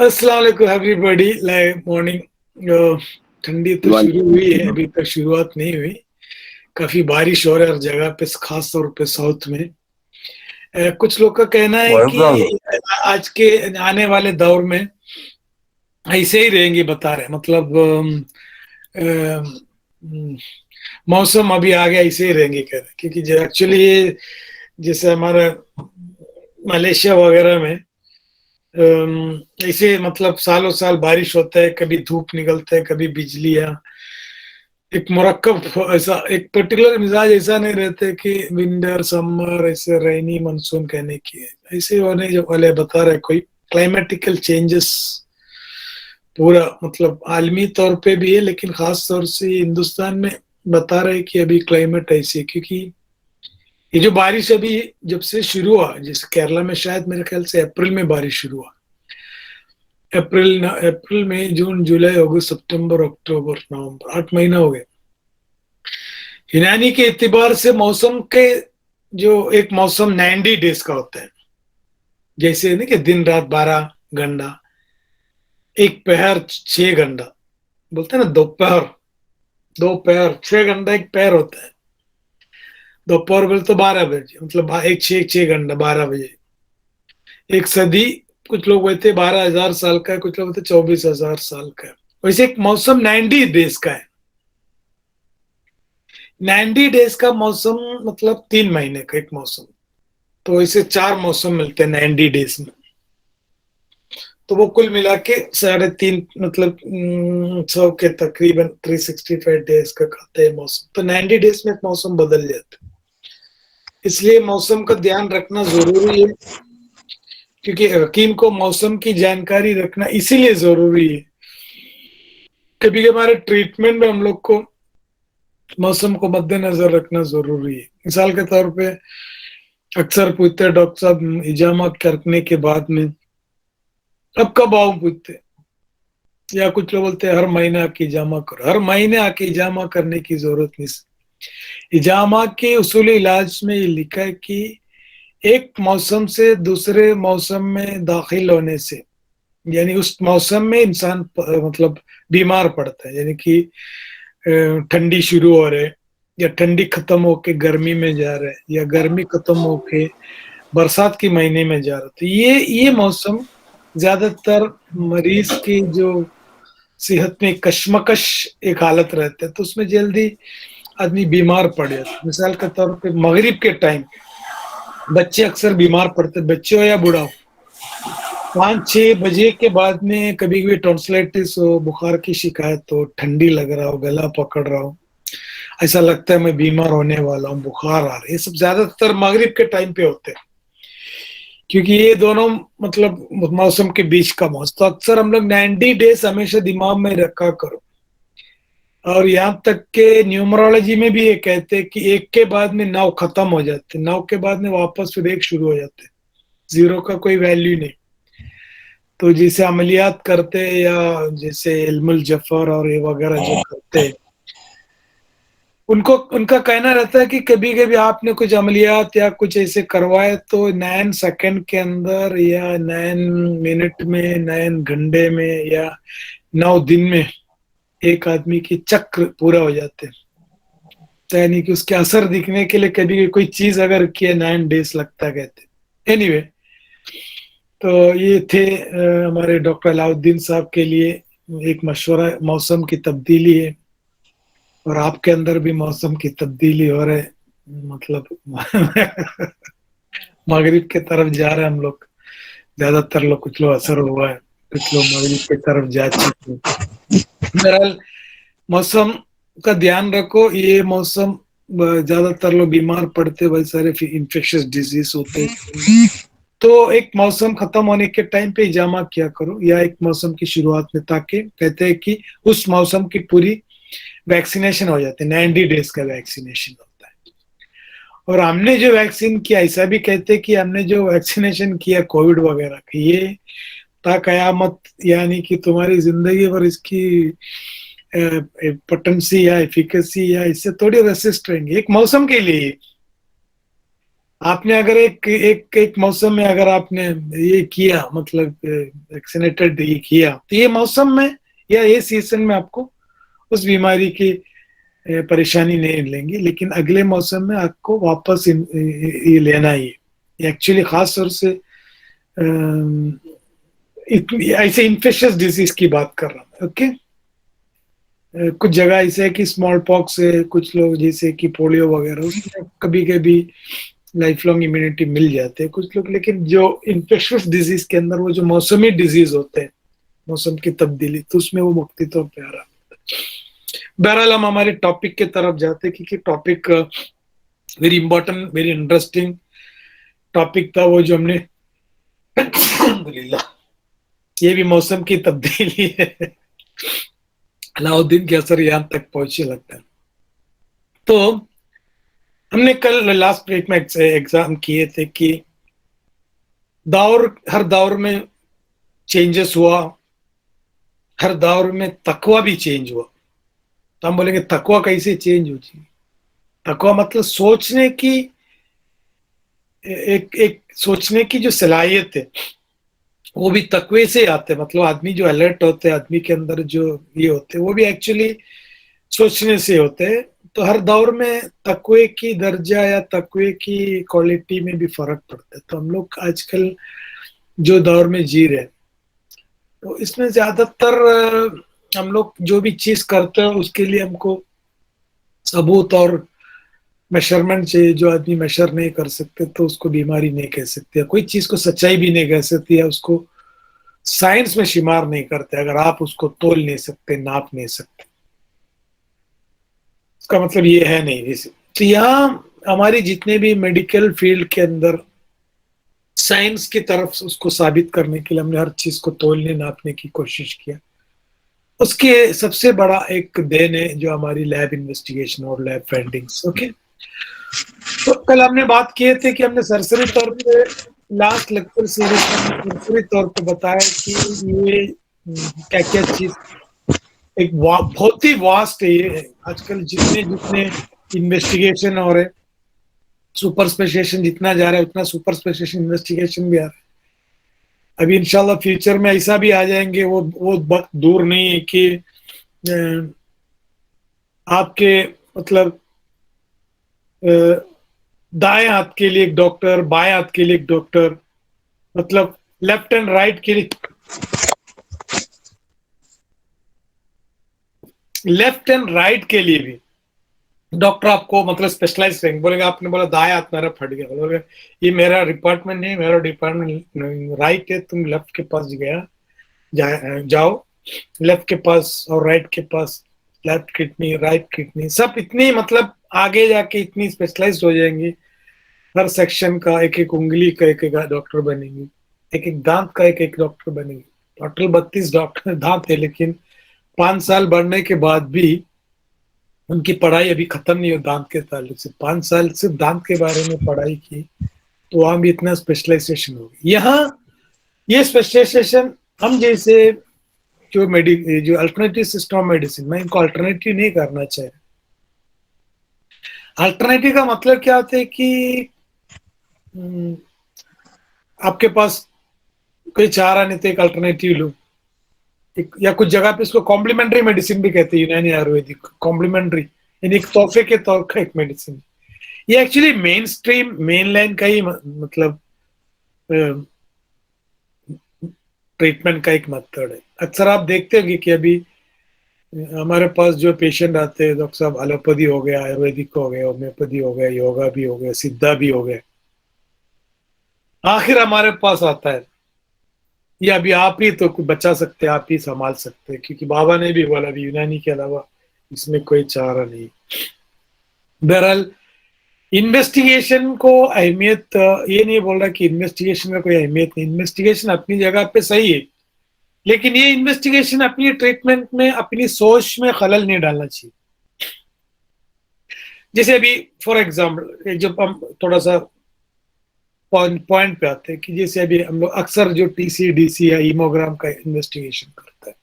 अस्सलाम वालेकुम everybody. Like morning. ठंडी तो शुरू हुई है, अभी तक शुरुआत नहीं हुई। काफी बारिश हो रहा है हर जगह पे, खास तौर पे साउथ में। कुछ लोग का कहना है कि आज के आने वाले दौर में ऐसे ही रहेंगे, बता रहे मतलब मौसम अभी आगे ऐसे ही रहेंगे कह रहे, क्योंकि एक्चुअली ये जैसे हमारा मलेशिया वगैरह में ऐसे मतलब सालों साल बारिश होता है, कभी धूप निकलता है, कभी बिजली, या एक मुरक्कब ऐसा एक पर्टिकुलर मिजाज ऐसा नहीं रहते कि विंटर समर ऐसे रेनी मानसून कहने की है। ऐसे होने जो वाले बता रहे कोई क्लाइमेटिकल चेंजेस पूरा मतलब आलमी तौर पे भी है, लेकिन खास तौर से हिंदुस्तान में बता रहे कि अभी क्लाइमेट ऐसी है। क्योंकि ये जो बारिश अभी जब से शुरू हुआ, जैसे केरला में शायद मेरे ख्याल से अप्रैल में बारिश शुरू हुआ, अप्रैल मई जून जुलाई अगस्त सितंबर अक्टूबर नवंबर, 8 महीना हो गए। यूनानी के एतबार से मौसम के जो एक मौसम 90 डेज का होता है, जैसे नहीं कि दिन रात 12 घंटा, एक पहर 6 घंटा बोलते हैं ना, दोपहर 6 घंटा एक पहर होता है। दोपहर बोले तो 12 बजे, मतलब एक 6 घंटा 12 बजे। एक सदी कुछ लोग बोलते 12,000 साल का है, कुछ लोग बोलते 24,000 साल का है। वैसे एक मौसम 90 डेज का है। 90 डेज का मौसम मतलब 3 महीने का एक मौसम। तो ऐसे 4 मौसम मिलते हैं 90 डेज में। तो वो कुल मिला के 3.5 मतलब 100 के तकरीबन 365 डेज का कहते हैं मौसम। तो 90 डेज में एक मौसम बदल जाता है। इसलिए मौसम का ध्यान रखना जरूरी है, क्योंकि हकीम को मौसम की जानकारी रखना इसीलिए जरूरी है। कभी हमारे ट्रीटमेंट में हम लोग को मौसम को मद्देनजर रखना जरूरी है। मिसाल के तौर पे अक्सर पूछते हैं डॉक्टर साहब हिजामा करने के बाद में अब कब आऊं, पूछते। या कुछ लोग बोलते हैं हर महीने आके हिजामा करो। हर महीने आके हिजामा करने की जरूरत नहीं। हिजामा के उसूली इलाज में ये लिखा है कि एक मौसम से दूसरे मौसम में दाखिल होने से, यानी उस मौसम में इंसान मतलब बीमार पड़ता है, यानी कि ठंडी शुरू हो रहे, या ठंडी खत्म होके गर्मी में जा रहा है, या गर्मी खत्म होके बरसात के महीने में जा रहा है। तो ये मौसम ज्यादातर मरीज की जो सेहत में कशमकश एक हालत रहता है, तो उसमें जल्दी आदमी बीमार पड़ जाता है। मिसाल के तौर पे मगरिब के टाइम बच्चे अक्सर बीमार पड़ते, बच्चे हो या बूढ़ा हो। 5-6 बजे के बाद में कभी कभी टॉन्सिलाइटिस हो, बुखार की शिकायत हो, ठंडी लग रहा हो, गला पकड़ रहा हो, ऐसा लगता है मैं बीमार होने वाला हूँ, बुखार आ रहा है, ये सब ज्यादातर मगरिब के टाइम पे होते हैं। क्योंकि ये दोनों मतलब मौसम के बीच का मौसम। तो अक्सर हम लोग 90 डेज हमेशा दिमाग में रखा करो। और यहाँ तक के न्यूमरोलॉजी में भी ये कहते हैं कि एक के बाद में 9 खत्म हो जाते, 9 के बाद में वापस फिर एक शुरू हो जाते, 0 का कोई वैल्यू नहीं। तो जैसे अमलियात करते हैं, या जैसे इल्मुल जफर और ये वगैरह जो करते हैं, उनको उनका कहना रहता है कि कभी कभी आपने कुछ अमलियात या कुछ ऐसे करवाए तो 9 सेकंड के अंदर, या 9 मिनट में, 9 घंटे में, या 9 दिन में एक आदमी की चक्र पूरा हो जाते हैं। यानी कि उसके असर दिखने के लिए कभी कोई चीज अगर किए 9 डेज लगता कहते। एनीवे, तो ये थे हमारे डॉक्टर अलाउद्दीन साहब के लिए एक मशवरा। मौसम की तब्दीली है और आपके अंदर भी मौसम की तब्दीली हो रहे, मतलब मगरिब के तरफ जा रहे हैं हम लोग, ज्यादातर लोग। कुछ लोग असर हुआ है, कुछ लोग मगरिब की तरफ जा चुके हैं। बहरहाल मौसम का ध्यान रखो। ये मौसम ज्यादातर लोग बीमार पड़ते, वही सारे इन्फेक्शियस डिजीज होते हैं। तो एक मौसम खत्म होने के टाइम पे हिजामा किया करो, या एक मौसम की शुरुआत में, ताकि कहते हैं कि उस मौसम की पूरी वैक्सीनेशन हो जाती है। 90 डेज का वैक्सीनेशन होता है। और हमने जो वैक्सीन किया, ऐसा भी कहते हैं कि हमने जो वैक्सीनेशन किया कोविड वगैरह का, ये ता कयामत, यानी कि तुम्हारी जिंदगी भर इसकी पोटेंसी या एफिकेसी या इससे थोड़ी रेसिस्ट रहेंगे। एक मौसम के लिए आपने अगर एक मौसम में अगर आपने ये किया, मतलब वैक्सीनेटेड ये किया, तो ये मौसम में या ये सीजन में आपको उस बीमारी की परेशानी नहीं लेंगी, लेकिन अगले मौसम में आपको वापस ये लेना ही है। एक्चुअली खास तौर से ऐसे इन्फेक्शियस डिजीज की बात कर रहा हूँ। ओके, कुछ जगह ऐसे है कि स्मॉल पॉक्स है, कुछ लोग जैसे कि पोलियो वगैरह, उसमें कभी कभी लाइफ लॉन्ग इम्यूनिटी मिल जाते हैं कुछ लोग, लेकिन जो इन्फेक्शियस डिजीज के अंदर वो जो मौसमी डिजीज होते हैं, मौसम की तब्दीली, तो उसमें वो मुक्ति तो प्यारा। बहरहाल हम हमारे टॉपिक के तरफ जाते हैं, क्योंकि topic very important, very interesting topic था वो जो हमने अल्हम्दुलिल्लाह, ये भी मौसम की तब्दीली है, अलाउद्दीन के असर यहाँ तक पहुंचे लगता है। तो हमने कल लास्ट ब्रेक में एग्जाम किए थे कि हर दौर में चेंजेस हुआ, हर दौर में तकवा भी चेंज हुआ। तो हम बोलेंगे तकवा कैसे चेंज होती है? तकवा मतलब सोचने की, एक एक सोचने की जो सलाहियत है, वो भी तकवे से आते हैं। मतलब आदमी जो अलर्ट होते हैं, आदमी के अंदर जो ये होते हैं, वो भी एक्चुअली सोचने से होते हैं। तो हर दौर में तकवे की दर्जा या तकवे की क्वालिटी में भी फर्क पड़ता है। तो हम लोग आजकल जो दौर में जी रहे हैं, तो इसमें ज्यादातर हम लोग जो भी चीज करते हैं उसके लिए हमको सबूत और मेजरमेंट चाहिए। जो आदमी मेजर नहीं कर सकते तो उसको बीमारी नहीं कह सकते, कोई चीज को सच्चाई भी नहीं कह सकती, है उसको साइंस में शुमार नहीं करते अगर आप उसको तोल नहीं सकते, नाप नहीं सकते। इसका मतलब ये है नहीं जैसे। तो यहाँ हमारी जितने भी मेडिकल फील्ड के अंदर साइंस की तरफ उसको साबित करने के लिए हमने हर चीज को तोलने नापने की कोशिश किया। उसके सबसे बड़ा एक देन है जो हमारी लैब इन्वेस्टिगेशन और लैब फाइंडिंग्स। ओके, तो कल हमने बात किए थे कि हमने सरसरी तौर पे लास्ट लेक्चर सीरीज में हमने सरसरी तौर पे बताया कि ये क्या क्या चीज एक बहुत ही वास्ट है। ये आजकल जितने जितने इन्वेस्टिगेशन हो रहे, सुपर स्पेशलाइजेशन जितना जा रहा है उतना सुपर स्पेशलाइजेशन इन्वेस्टिगेशन भी आ रहा है। अभी इंशाल्लाह फ्यूचर में ऐसा भी आ जाएंगे, वो वक्त दूर नहीं है कि आपके मतलब दाएं हाथ के लिए एक डॉक्टर, बाएं हाथ के लिए एक डॉक्टर, मतलब लेफ्ट एंड राइट के लिए, लेफ्ट एंड राइट के लिए भी डॉक्टर आपको मतलब स्पेशलाइज रहेंगे। बोलेगा, आपने बोला दाएं हाथ मेरा फट गया, बोलोगे ये मेरा डिपार्टमेंट नहीं, मेरा डिपार्टमेंट राइट है, तुम लेफ्ट के पास जाओ, लेफ्ट के पास और राइट के पास, लेफ्ट किडनी राइट किडनी सब इतनी मतलब आगे जाके इतनी स्पेशलाइज्ड हो जाएंगी। हर सेक्शन का एक एक उंगली का एक एक डॉक्टर बनेंगे, एक एक दांत का एक एक डॉक्टर बनेंगे। टोटल 32 डॉक्टर दांत है, लेकिन 5 साल बढ़ने के बाद भी उनकी पढ़ाई अभी खत्म नहीं हो दांत के ताल्लुक से। 5 साल सिर्फ दांत के बारे में पढ़ाई की, तो वहां भी इतना स्पेशलाइजेशन हो गया। यहाँ ये स्पेशलाइजेशन हम जैसे जो अल्टरनेटिव सिस्टम मेडिसिन, मैं इनको अल्टरनेटिव नहीं करना चाह रहा। अल्टरनेटिव का मतलब क्या होता है कि आपके पास कोई चाह रहा नहीं तो एक अल्टरनेटिव लो, या कुछ जगह पे इसको कॉम्प्लीमेंट्री मेडिसिन भी कहते हैं, यूनानी आयुर्वेदिक कॉम्प्लीमेंट्री, यानी एक तोहफे के तौर का एक मेडिसिन। ये actually main stream main line का ही मतलब ट्रीटमेंट का एक मेथड है। अक्सर आप देखते होंगे कि अभी हमारे पास जो पेशेंट आते हैं, डॉक्टर साहब एलोपैथी हो गया, आयुर्वेदिक हो गया, होम्योपैथी हो गया, योगा भी हो गया, सिद्धा भी हो गया, आखिर हमारे पास आता है ये अभी आप ही तो बचा सकते, आप ही संभाल सकते, क्योंकि बाबा ने भी बोला अभी यूनानी के अलावा इसमें कोई चारा नहीं। बहरहाल इन्वेस्टिगेशन को अहमियत, ये नहीं बोल रहा कि इन्वेस्टिगेशन का कोई अहमियत नहीं, इन्वेस्टिगेशन अपनी जगह पे सही है, लेकिन ये इन्वेस्टिगेशन अपनी ट्रीटमेंट में अपनी सोच में खलल नहीं डालना चाहिए। जैसे अभी फॉर एग्जाम्पल जब हम थोड़ा सा पॉइंट पे आते हैं कि जैसे अभी हम लोग अक्सर जो टीसी डीसी या हीमोग्राम का इन्वेस्टिगेशन करते हैं,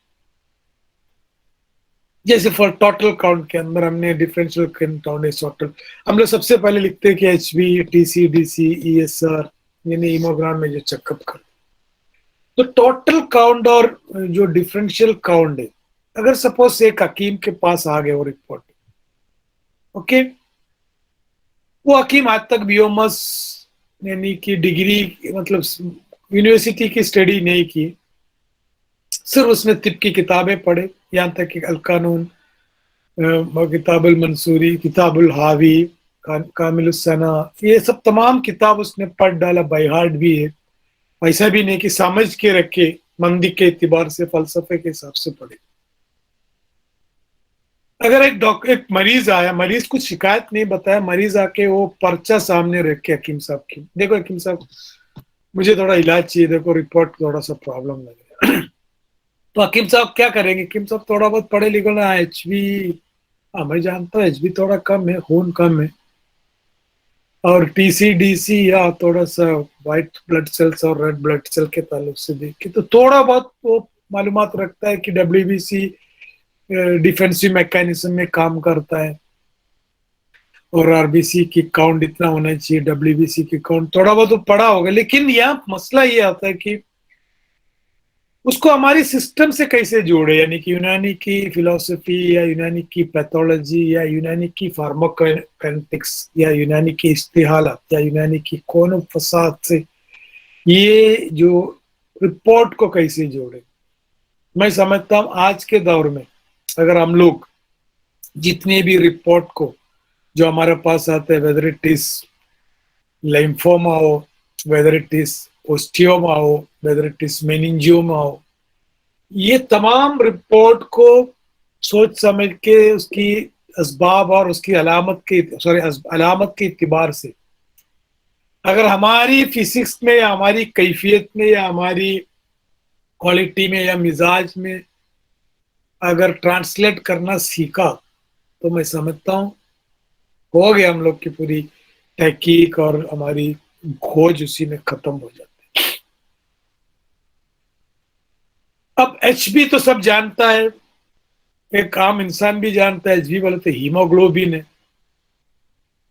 जैसे फॉर टोटल काउंट के अंदर हमने डिफरेंशियल काउंट इज टोटल, हम लोग सबसे पहले लिखते हैं कि HB, TC, DC, ESR, यानी हीमोग्राम में जो चेकअप कर। तो टोटल काउंट और जो डिफरेंशियल काउंट है, अगर सपोज एक हकीम के पास आ गए वो रिपोर्ट, ओके, वो हकीम आज तक बियोमस यानी कि डिग्री, मतलब यूनिवर्सिटी की स्टडी नहीं की, सिर्फ उसने तिब की किताबें पढ़े, यहाँ तक कि अल कानून, किताबुल मंसूरी, किताबुल हावी, कामिल सना, ये सब तमाम किताब उसने पढ़ डाला, बाय हार्ट भी है, ऐसा भी नहीं कि समझ के रखे, मंदी के एतबार से, फलसफे के हिसाब से पढ़े। अगर एक मरीज आया, मरीज कुछ शिकायत नहीं बताया, मरीज आके वो पर्चा सामने रख के हकीम साहब की, देखो हकीम साहब मुझे थोड़ा इलाज चाहिए, देखो रिपोर्ट थोड़ा सा प्रॉब्लम लग रहा है। तो हकीम साहब क्या करेंगे, हकीम साहब थोड़ा बहुत पढ़े लिखे ना, HB, हाँ मैं जानता हूँ HB थोड़ा कम है, खून कम है, और TC DC या थोड़ा सा व्हाइट ब्लड सेल्स और रेड ब्लड सेल के ताल्लुक से देख के तो थोड़ा बहुत वो मालूमात रखता है कि WBC डिफेंसिव मैकेनिज्म में काम करता है, और RBC की काउंट इतना होना चाहिए, WBC की काउंट थोड़ा बहुत तो पढ़ा होगा, लेकिन यहाँ मसला ये आता है कि उसको हमारी सिस्टम से कैसे जोड़े, यानी कि यूनानी की फिलोसफी या यूनानी की पैथोलॉजी या यूनानी की फार्माकोकाइनेटिक्स या यूनानी की इस्तिहालत या यूनानी की कौन फसाद से ये जो रिपोर्ट को कैसे जोड़े। मैं समझता हूं आज के दौर में अगर हम लोग जितने भी रिपोर्ट को जो हमारे पास आते हैं, वेदर इट इज लिम्फोमा हो, वेदर इट इज ओस्टियोमा हो, वेदर इट इज मेनिंजियोमा हो, ये तमाम रिपोर्ट को सोच समझ के उसकी असबाब और उसकी अलामत के इतिबार से, अगर हमारी फिजिक्स में या हमारी कैफियत में या हमारी क्वालिटी में या मिजाज में अगर ट्रांसलेट करना सीखा, तो मैं समझता हूँ हो गया हम लोग की पूरी तहकीक और हमारी खोज उसी में खत्म हो जाती है। अब HB तो सब जानता है, एक आम इंसान भी जानता है, HB बोले तो हीमोग्लोबिन है,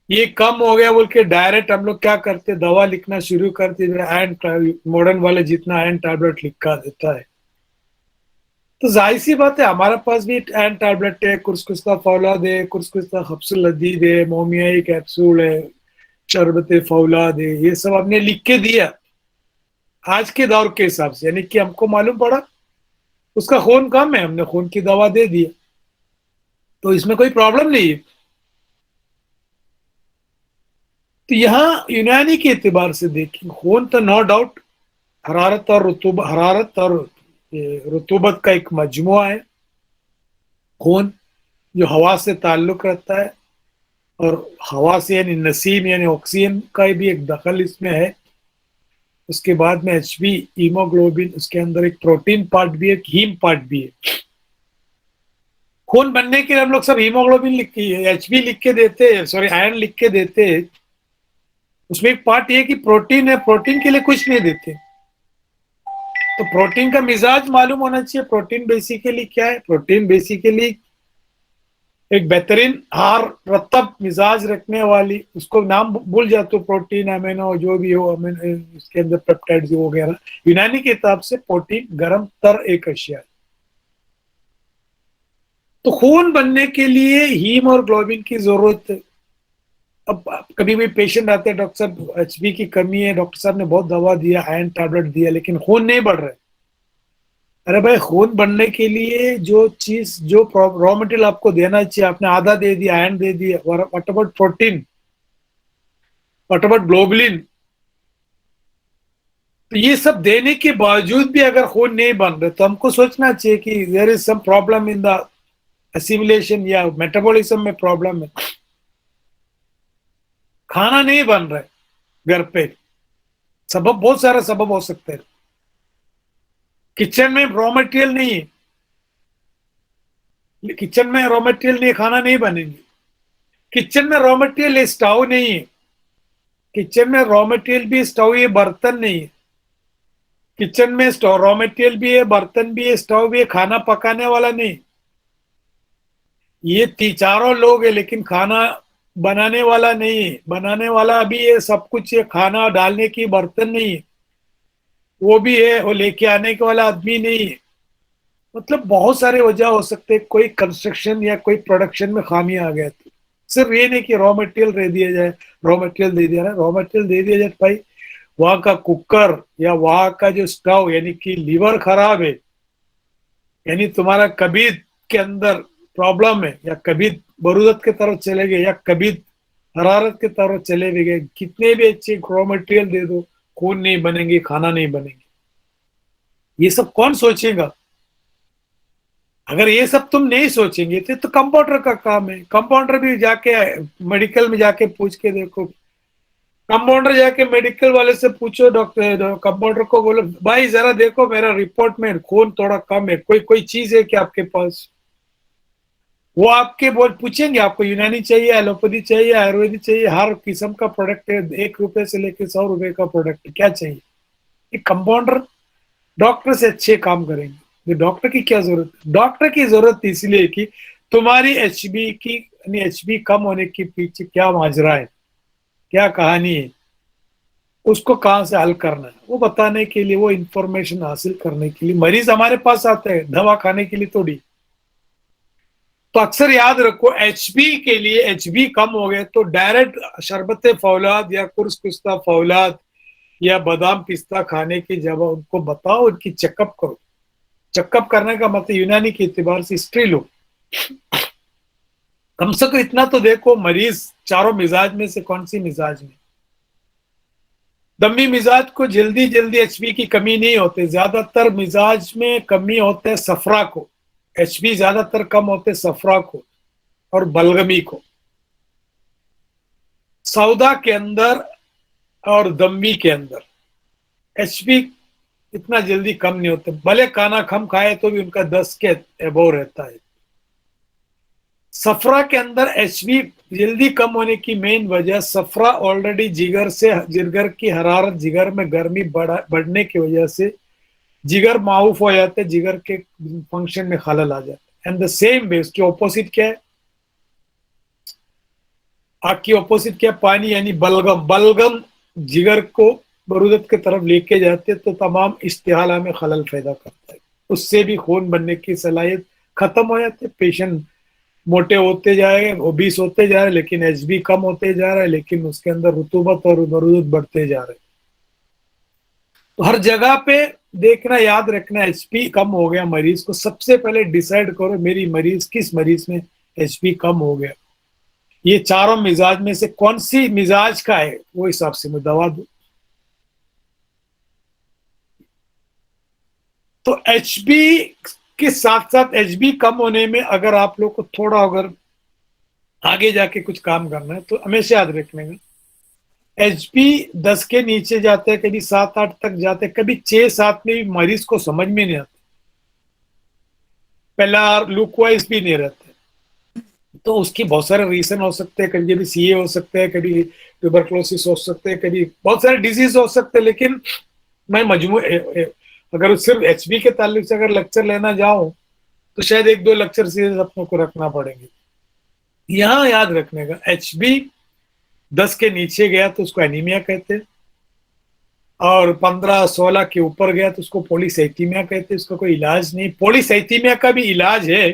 ये कम हो गया बोल के डायरेक्ट हम लोग क्या करते, दवा लिखना शुरू करते, मॉडर्न वाले जितना आयन टैबलेट लिखा देता है, तो जाहिर सी बात है हमारे पास भी आयन टैबलेट है, कुर्सकुस्ता फौलाद है, कुर्सकुस्ता हफ्सुल लदीद है, मोमियाई कैप्सूल है, शरबत फौलाद है, ये सब हमने लिख के दिया आज के दौर के हिसाब से, यानी कि हमको मालूम पड़ा उसका खून कम है, हमने खून की दवा दे दी, तो इसमें कोई प्रॉब्लम नहीं है। तो यहाँ यूनानी के एतबार से देखें, खून तो नो डाउट हरारत और रुतूबत का एक मजमुआ है, खून जो हवा से ताल्लुक रखता है, और हवा से यानी नसीम यानी ऑक्सीजन का भी एक दखल इसमें है। उसके बाद में HB हीमोग्लोबिन, उसके अंदर एक प्रोटीन पार्ट भी है, एक हीम पार्ट भी है। खून बनने के लिए हम लोग सब हीमोग्लोबिन लिख के HB लिख के देते हैं, सॉरी आयरन लिख के देते हैं, उसमें एक पार्ट ये कि प्रोटीन है, प्रोटीन के लिए कुछ नहीं देते। तो प्रोटीन का मिजाज मालूम होना चाहिए, प्रोटीन बेसिकली क्या है, प्रोटीन बेसिकली एक बेहतरीन हार रतब मिजाज रखने वाली, उसको नाम भूल जाते, प्रोटीन अमीनो जो भी हो, अमीनो उसके अंदर पेप्टाइड जो वगैरह, यूनानी के हिसाब से प्रोटीन गर्म तर एक अशिया है। तो खून बनने के लिए हीम और ग्लोबिन की जरूरत है। अब कभी भी पेशेंट आते हैं, डॉक्टर साहब HB की कमी है, डॉक्टर साहब ने बहुत दवा दिया, आयरन टैबलेट दिया, लेकिन खून नहीं बढ़ रहा है। अरे भाई, खून बनने के लिए जो चीज, जो रॉ मटेरियल आपको देना चाहिए, आपने आधा दे दिया, आयरन दे दिया, what about protein, what about globulin? तो ये सब देने के बावजूद भी अगर खून नहीं बन रहे, तो हमको सोचना चाहिए कि there is some problem in the assimilation या मेटाबॉलिज्म में प्रॉब्लम है। खाना नहीं बन रहा है घर पे, सबब बहुत सारा सबब हो सकते हैं। किचन में रॉ मटेरियल नहीं है, किचन में रॉ मटेरियल नहीं, खाना नहीं बनेंगे। किचन में रॉ मटेरियल स्टोव नहीं है, किचन में रॉ मटेरियल भी स्टोव, ये बर्तन नहीं है। किचन में स्टोव रॉ मटेरियल भी है, बर्तन भी है, स्टोव भी है, खाना पकाने वाला नहीं। ये चारों लोग है लेकिन खाना बनाने वाला नहीं है। बनाने वाला अभी ये सब कुछ, ये खाना डालने की बर्तन नहीं है, वो भी है, वो लेके आने के वाला आदमी नहीं है। मतलब बहुत सारे वजह हो सकते हैं, कोई कंस्ट्रक्शन या कोई प्रोडक्शन में खामी आ गया तो सिर्फ ये नहीं कि रॉ मटेरियल दे दिया जाए, रॉ मटेरियल दे दिया ना, रॉ मटेरियल दे दिया जाए भाई, वहां का कुकर या वहां का जो स्टव यानी कि लीवर खराब है, यानी तुम्हारा कबीद के अंदर प्रॉब्लम है, या कबीद बरूदत की तरफ चले गए, या कबीद हरारत की तरफ चले भी गए, कितने भी अच्छे रॉ मटेरियल दे दो, खून नहीं बनेंगे, खाना नहीं बनेंगे। ये सब कौन सोचेगा? अगर ये सब तुम नहीं सोचेंगे तो कंपाउंडर का काम है। कंपाउंडर भी जाके मेडिकल में जाके पूछ के देखो, कंपाउंडर जाके मेडिकल वाले से पूछो, डॉक्टर कंपाउंडर को बोलो भाई जरा देखो मेरा रिपोर्ट में खून थोड़ा कम है, कोई कोई चीज है क्या आपके पास? वो आपके बोल पूछेंगे आपको यूनानी चाहिए, एलोपैथी चाहिए, आयुर्वेदिक चाहिए, हर किस्म का प्रोडक्ट है, 1 रुपए से लेकर 100 रुपए का प्रोडक्ट क्या चाहिए? एक कंपाउंडर डॉक्टर से अच्छे काम करेंगे। तो डॉक्टर की क्या जरूरत है? डॉक्टर की जरूरत इसलिए कि तुम्हारी एचबी की, एचबी कम होने के पीछे क्या माजरा है, क्या कहानी है, उसको कहाँ से हल करना है, वो बताने के लिए, वो इंफॉर्मेशन हासिल करने के लिए मरीज हमारे पास आते हैं, दवा खाने के लिए थोड़ी। तो अक्सर याद रखो, एचबी के लिए, एचबी कम हो गए तो डायरेक्ट शरबत फौलाद या कुर्स पिस्ता फौलाद या बादाम पिस्ता खाने की जगह उनको बताओ, उनकी चेकअप करो। चेकअप करने का मतलब यूनानी के एतबार से हिस्ट्री लो, कम से कम इतना तो देखो मरीज चारों मिजाज में से कौन सी मिजाज में। दमी मिजाज को जल्दी जल्दी एचबी की कमी नहीं होती, ज्यादातर मिजाज में कमी होते है सफरा को, एचबी ज्यादातर कम होते सफरा को और बलगमी को। सौदा के अंदर और दम्मी के अंदर एचबी इतना जल्दी कम नहीं होते, भले खाना कम खाए तो भी उनका 10 के एबो रहता है। सफरा के अंदर एचबी जल्दी कम होने की मेन वजह, सफरा ऑलरेडी जिगर से, जिगर की हरारत, जिगर में गर्मी बढ़ने की वजह से जिगर माउफ हो जाते, जिगर के फंक्शन में खलल आ जाता है। एंड द सेम वे उसकी ऑपोजिट क्या है? आग की ऑपोजिट क्या? पानी, यानी बलगम। बलगम जिगर को बरूदत की तरफ लेके जाते तो तमाम इस्तेहाला में खलल पैदा करता है, उससे भी खून बनने की सलाहियत खत्म हो जाती है। पेशेंट मोटे होते जा रहे हैं, ओबीस होते जा रहे हैं, लेकिन एचबी कम होते जा रहा है, लेकिन उसके अंदर रुतूबत और बरूदत बढ़ते जा रहे हैं। तो हर जगह पे देखना, याद रखना, एचपी कम हो गया मरीज को, सबसे पहले डिसाइड करो मेरी मरीज, किस मरीज में एचपी कम हो गया, ये चारों मिजाज में से कौन सी मिजाज का है, वो हिसाब से मैं दवा दूं। तो एचबी के साथ साथ, एचबी कम होने में अगर आप लोग को थोड़ा अगर आगे जाके कुछ काम करना है तो हमेशा याद रखने का, एचबी 10 के नीचे जाते हैं, कभी 7-8 तक जाते हैं, कभी 6-7 में भी मरीज को समझ में नहीं आता, पहला लुक वाइज भी नहीं रहते। तो उसकी बहुत सारे रीजन हो सकते हैं, कभी कभी सीए हो सकते हैं, कभी ट्यूबरक्लोसिस हो सकते हैं, कभी बहुत सारे डिजीज हो सकते हैं। लेकिन मैं अगर सिर्फ एचबी के ताल्लुक से अगर लेक्चर लेना जाऊं तो शायद 1-2 लेक्चर सीरीज अपनों को रखना पड़ेंगे। यहाँ याद रखने का, एचबी 10 के नीचे गया तो उसको एनीमिया कहते हैं, और 15-16 के ऊपर गया तो उसको पॉलीसाइथीमिया कहते हैं। उसका कोई इलाज नहीं, पॉलीसाइथीमिया का भी इलाज है।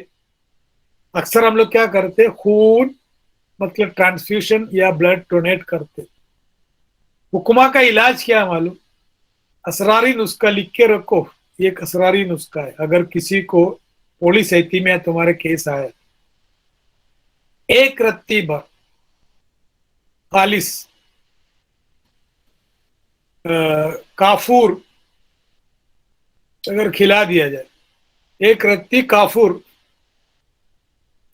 अक्सर हम लोग क्या करते हैं, खून मतलब ट्रांसफ्यूशन या ब्लड डोनेट करते। हुक्मा का इलाज क्या है मालूम? असरारी नुस्खा लिख के रखो, ये एक असरारी नुस्खा है। अगर किसी को पॉलीसाइथीमिया तुम्हारे केस आया, एक रत्ती भर खालिस काफूर अगर खिला दिया जाए, एक रत्ती काफूर,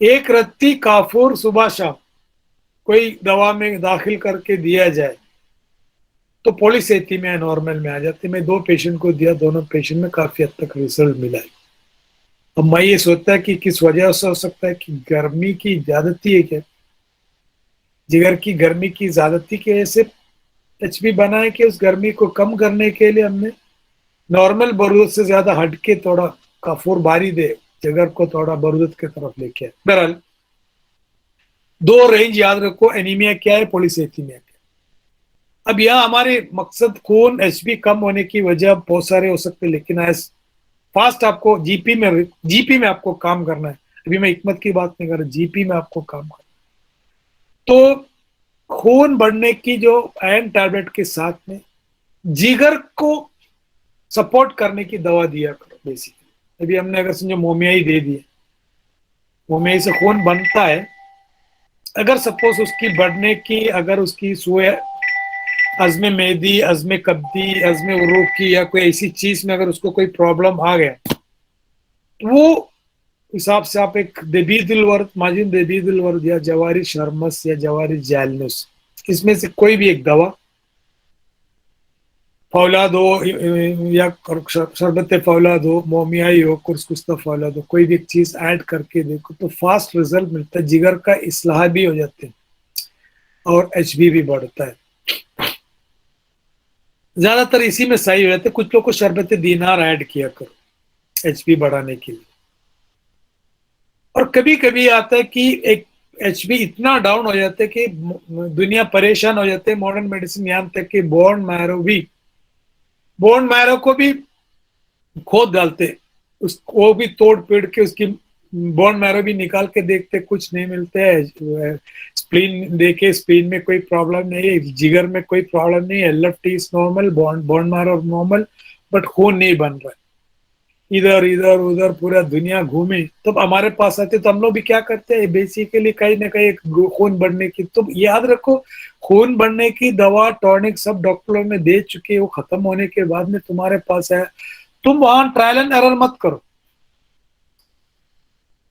एक रत्ती काफूर सुबह शाम कोई दवा में दाखिल करके दिया जाए तो पॉलीसाइथीमिया नॉर्मल में आ जाती है। मैं 2 पेशेंट को दिया, दोनों पेशेंट में काफी हद तक रिजल्ट मिला है। अब मैं ये सोचता है कि किस वजह से हो सकता है, कि गर्मी की ज्यादती है क्या, जिगर की गर्मी की ज्यादती की वजह से एचबी बना है, कि उस गर्मी को कम करने के लिए हमने नॉर्मल बरूदत से ज्यादा हटके थोड़ा काफूर बारी दे, जिगर को थोड़ा बरूदत की तरफ लेके आए। बहरहाल दो रेंज याद रखो, एनीमिया क्या है, पॉलीसाइथेमिया क्या है। अब यहाँ हमारे मकसद खून एचबी कम होने की वजह बहुत सारे हो सकते हैं, लेकिन एज फास्ट आपको जीपी में आपको काम करना है। अभी मैं हिकमत की बात नहीं कर रहा, जीपी में आपको काम करना है। तो खून बढ़ने की जो आयरन टैबलेट के साथ में जिगर को सपोर्ट करने की दवा दिया करो बेसिकली। अभी हमने अगर समझो मोमियाई दे दी, मोमियाई से खून बनता है, अगर सपोज उसकी बढ़ने की, अगर उसकी सुए अज़्म मेदी, अज़्म कब्दी, अज़्म उरूक की या कोई ऐसी चीज में अगर उसको कोई प्रॉब्लम आ गया, तो वो हिसाब से आप एक देबीदिल वर्द, माजिन देबीदिल वर्द या जवारी शर्मस या जवारी जैलनुस, इसमें से कोई भी एक दवा फौलाद हो या शरबत फौलाद हो, मोमियाई हो, कुर्सकुस्ता फौलाद हो, कोई भी एक चीज ऐड करके देखो तो फास्ट रिजल्ट मिलता है। जिगर का इस्लाह भी हो जाते हैं और एचबी भी बढ़ता है। ज्यादातर इसी में सही हो जाते हैं। कुछ लोग को शरबत दीनार ऐड किया करो एचबी बढ़ाने के लिए। और कभी कभी आता है कि एक एचबी इतना डाउन हो जाता है कि दुनिया परेशान हो जाते हैं, मॉडर्न मेडिसिन यहाँ तक कि बोन मैरो को भी खोद डालते, उसको भी तोड़ पेड़ के उसकी बोन मैरो भी निकाल के देखते, कुछ नहीं मिलते है। स्प्लीन देखे, स्प्लीन में कोई प्रॉब्लम नहीं है, जिगर में कोई प्रॉब्लम नहीं है, LFT is normal, bone marrow normal, but खून नहीं बन रहा है। इधर इधर उधर पूरा दुनिया घूमे तो हमारे पास आते, तो हम लोग भी क्या करते हैं बेसिकली कहीं ना कहीं खून बढ़ने की। तो याद रखो, खून बढ़ने की दवा टॉनिक सब डॉक्टरों ने दे चुके हैं, वो खत्म होने के बाद में तुम्हारे पास है, तुम वहां ट्रायल एंड एरर मत करो।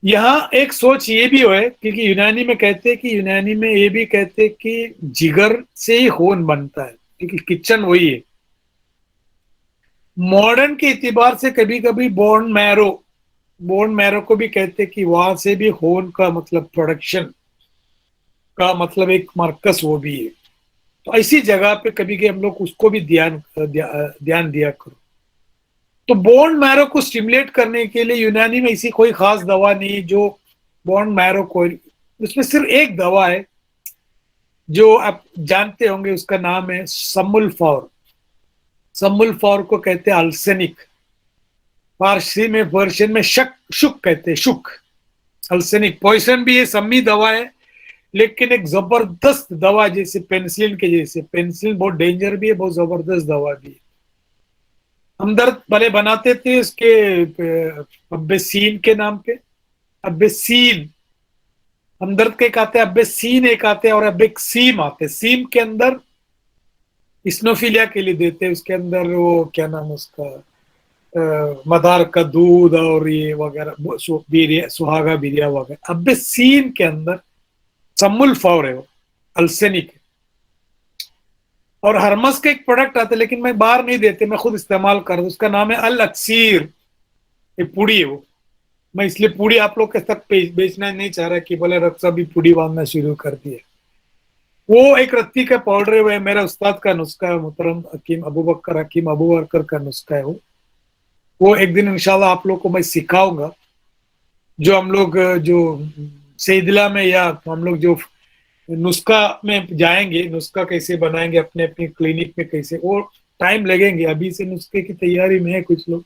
यहाँ एक सोच ये भी है, क्योंकि यूनानी में कहते हैं कि, यूनानी में ये भी कहते हैं कि जिगर से ही खून बनता है, क्योंकि किचन वही है। मॉडर्न के इतिबार से कभी कभी बोन मैरो को भी कहते हैं कि वहां से भी खून का मतलब प्रोडक्शन का मतलब एक मरकज वो भी है। तो ऐसी जगह पे कभी कभी हम लोग उसको भी ध्यान दिया करो। तो बोन मैरो को स्टिमुलेट करने के लिए यूनानी में ऐसी कोई खास दवा नहीं जो बोन मैरो को, उसमें सिर्फ एक दवा है जो आप जानते होंगे, उसका नाम है समुल्फॉर। समुल्फॉर को कहते हैं अल्सेनिक, फारसी में वर्षन में शुक कहते हैं, शुक। अल्सेनिक पॉइजन भी है, सम्मी दवा है, लेकिन एक जबरदस्त दवा, जैसे पेनिसिलिन के जैसे। पेनिसिलिन बहुत डेंजर भी है, बहुत जबरदस्त दवा भी है। हमदर्द भले बनाते थे उसके अब्बेसीन के नाम पे, अब्बेसीन। हमदर्द के एक आते हैं, अब्बेसीन एक आते हैं, और अब्बेक्सीम आते हैं। सीम के अंदर स्नोफिलिया के लिए देते हैं, उसके अंदर वो क्या नाम है उसका, मदार का दूध और ये वगैरह, सुहागा बिरिया वगैरह। अब्बेसीन के अंदर समुल फॉर है, वो अल्सेनिक है। और हरमस का एक प्रोडक्ट आता है, लेकिन मैं बाहर नहीं देते, मैं खुद इस्तेमाल कर दूं, उसका नाम है अल अक्सीर। ये पुड़ी है वो। मैं इसलिए पुड़ी आप लोग के तक बेचना नहीं चाह रहा कि बोले रक्षा भी पुड़ी बांधना शुरू कर दिए। वो एक रत्ती का पाउडर है, वो मेरा उस्ताद का नुस्खा है, मोहतरम हकीम अबू बकर का नुस्खा है वो एक दिन इंशाल्लाह आप लोग को मैं सिखाऊंगा। जो हम लोग जो सेदिला में, या हम लोग जो नुस्खा में जाएंगे, नुस्खा कैसे बनाएंगे अपने अपने क्लिनिक में, कैसे, वो टाइम लगेंगे। अभी से नुस्खे की तैयारी में है कुछ लोग,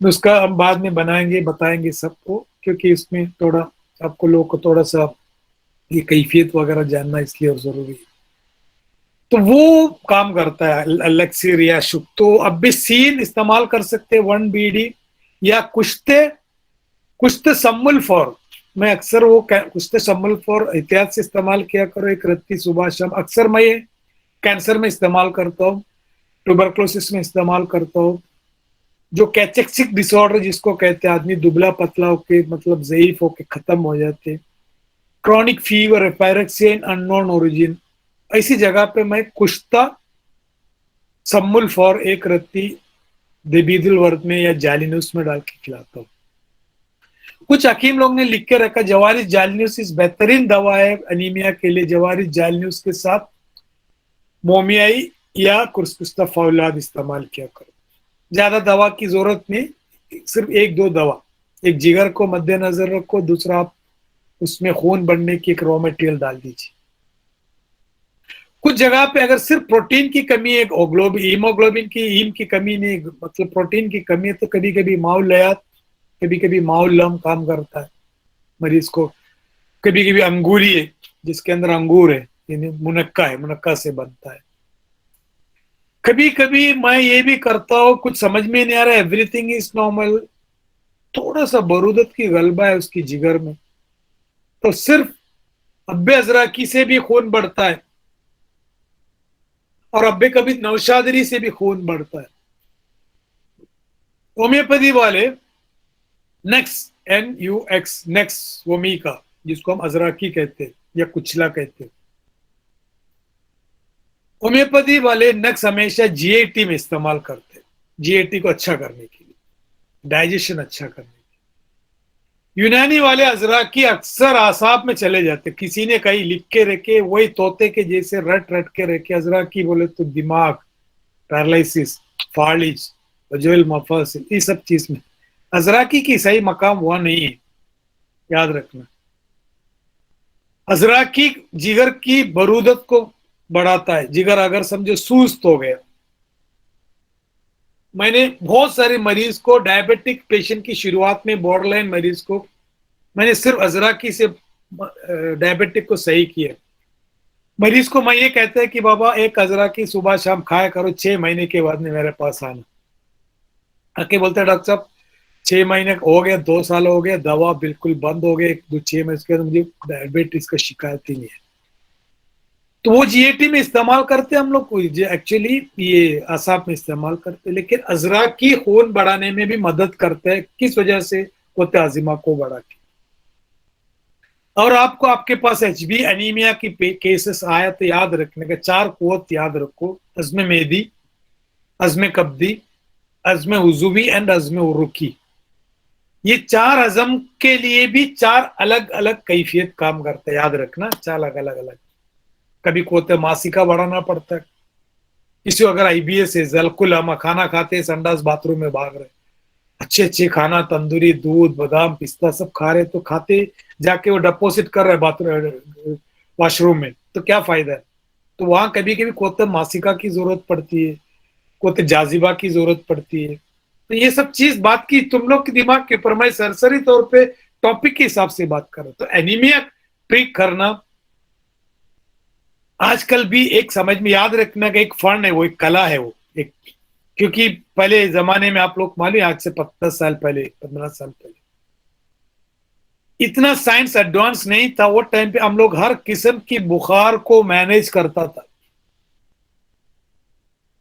नुस्खा हम बाद में बनाएंगे, बताएंगे सबको, क्योंकि इसमें थोड़ा आपको लोग को थोड़ा सा ये कैफियत वगैरह जानना इसलिए और जरूरी है। तो वो काम करता है अलेक्सिर या शुक। तो अब भी सीन इस्तेमाल कर सकते हैं 1 BD, या कुश्ते कुश्ते सम्मुल फॉर। मैं अक्सर वो कुश्ते सम्मुल फॉर एहतियात से इस्तेमाल किया करो, एक रत्ती सुबह शाम। अक्सर मैं ये कैंसर में इस्तेमाल करता हूँ, ट्यूबरक्लोसिस में इस्तेमाल करता हूँ, जो कैचेक्सिक डिसऑर्डर जिसको कहते हैं, आदमी दुबला पतला होके मतलब ज़ईफ होके खत्म हो जाते, chronic fever, pyrexia unknown origin, ऐसी जगह पे मैं कुश्ता सम्मुल फॉर एक रत्ती देबीदिल वर्द में या जालिनूस में डाल के खिलाता हूँ। कुछ हकीम लोग ने लिख के रखा, जवारिस जालिनूस इस बेहतरीन दवा है अनीमिया के लिए। जवारिस जालिनूस के साथ मोमियाई या कुर्सकुस्ता फौलाद इस्तेमाल किया करो। ज्यादा दवा की जरूरत नहीं, सिर्फ एक दो दवा। एक जिगर को मद्देनजर रखो, दूसरा आप उसमें खून बढ़ने की एक रॉ मटेरियल डाल दीजिए। कुछ जगह पे अगर सिर्फ प्रोटीन की कमी है, हीमोग्लोबिन की हीम की कमी नहीं, मतलब प्रोटीन की कमी है, तो कभी कभी माउलयात, कभी कभी माउलम काम करता है मरीज को। कभी कभी अंगूरी है, जिसके अंदर अंगूर है, यानी मुनक्का है, मुनक्का से बनता है। कभी कभी मैं ये भी करता हूँ, कुछ समझ में नहीं आ रहा, एवरीथिंग इज नॉर्मल, थोड़ा सा बरूदत की गलबा है उसकी जिगर में, तो सिर्फ अब्बे अजराकी से भी खून बढ़ता है, और अब्बे कभी नौशादरी से भी खून बढ़ता है। होम्योपैथी वाले नेक्स, NUX, नेक्स वोमी का, जिसको हम अजराकी कहते हैं या कुचला कहते हैं, होम्योपैथी वाले नक्स हमेशा GAT में इस्तेमाल करते हैं, GAT को अच्छा करने के लिए, डाइजेशन अच्छा करने के लिए। यूनानी वाले अजराकी अक्सर आसाब में चले जाते, किसी ने कहीं लिख के रखे, वही तोते के जैसे रट रट के रखे। अजराकी बोले तो दिमाग, पैरालिसिस, फालिज, वजूल मफासिल, ये सब चीज में अजराकी की सही मकाम वहां नहीं है, याद रखना। अजराकी जिगर की बरूदत को बढ़ाता है। जिगर अगर समझो सुस्त हो गया, मैंने बहुत सारे मरीज को, डायबिटिक पेशेंट की शुरुआत में, बॉर्डरलाइन मरीज को मैंने सिर्फ अजराकी से डायबिटिक को सही किया। मरीज को मैं ये कहता है कि बाबा एक अजराकी सुबह शाम खाया करो, 6 महीने के बाद में मेरे पास आना। आके बोलते हैं डॉक्टर साहब 6 महीने हो गया, 2 साल हो गया, दवा बिल्कुल बंद हो गई, 6 महीने के बाद मुझे डायबिटीज का शिकायत ही नहीं है। तो वो GAT में इस्तेमाल करते हम लोग, एक्चुअली ये असाब में इस्तेमाल करते, लेकिन अजरक की खून बढ़ाने में भी मदद करते हैं। किस वजह से? कोते आजिमा को बढ़ा के। और आपको, आपके पास HB एनीमिया की केसेस आया तो याद रखने का 4 कुव्वत याद रखो: अज़्म मेदी, अज़्म कब्दी, अज़्म उज़ुवी एंड अज़्म उरुकी। ये 4 अज़म के लिए भी 4 अलग अलग कैफियत काम करते हैं, याद रखना, 4 अलग अलग अलग। कभी कोते मासिका बढ़ाना पड़ता है, किसी को अगर IBS है, जलकुल, हम खाना खाते हैं संडास बाथरूम में भाग रहे, अच्छे अच्छे खाना, तंदूरी, दूध, बादाम, पिस्ता सब खा रहे, तो खाते जाके वो डिपॉजिट कर रहे बाथरूम, वॉशरूम में, तो क्या फायदा है? तो वहां कभी कभी कोते मासिका की जरूरत पड़ती है, कोते जाजिबा की जरूरत पड़ती है। तो ये सब चीज बात की तुम लोग के दिमाग के ऊपर, मैं सरसरी तौर पे टॉपिक के हिसाब से बात कर रहा हूं। तो एनीमिया ट्रीट करना आजकल भी एक समझ में याद रखना का एक फन है, वो एक कला है, वो एक, क्योंकि पहले जमाने में आप लोग मालूम, आज से 10 साल पहले, 15 साल पहले इतना साइंस एडवांस नहीं था। वो टाइम पे हम लोग हर किस्म की बुखार को मैनेज करता था।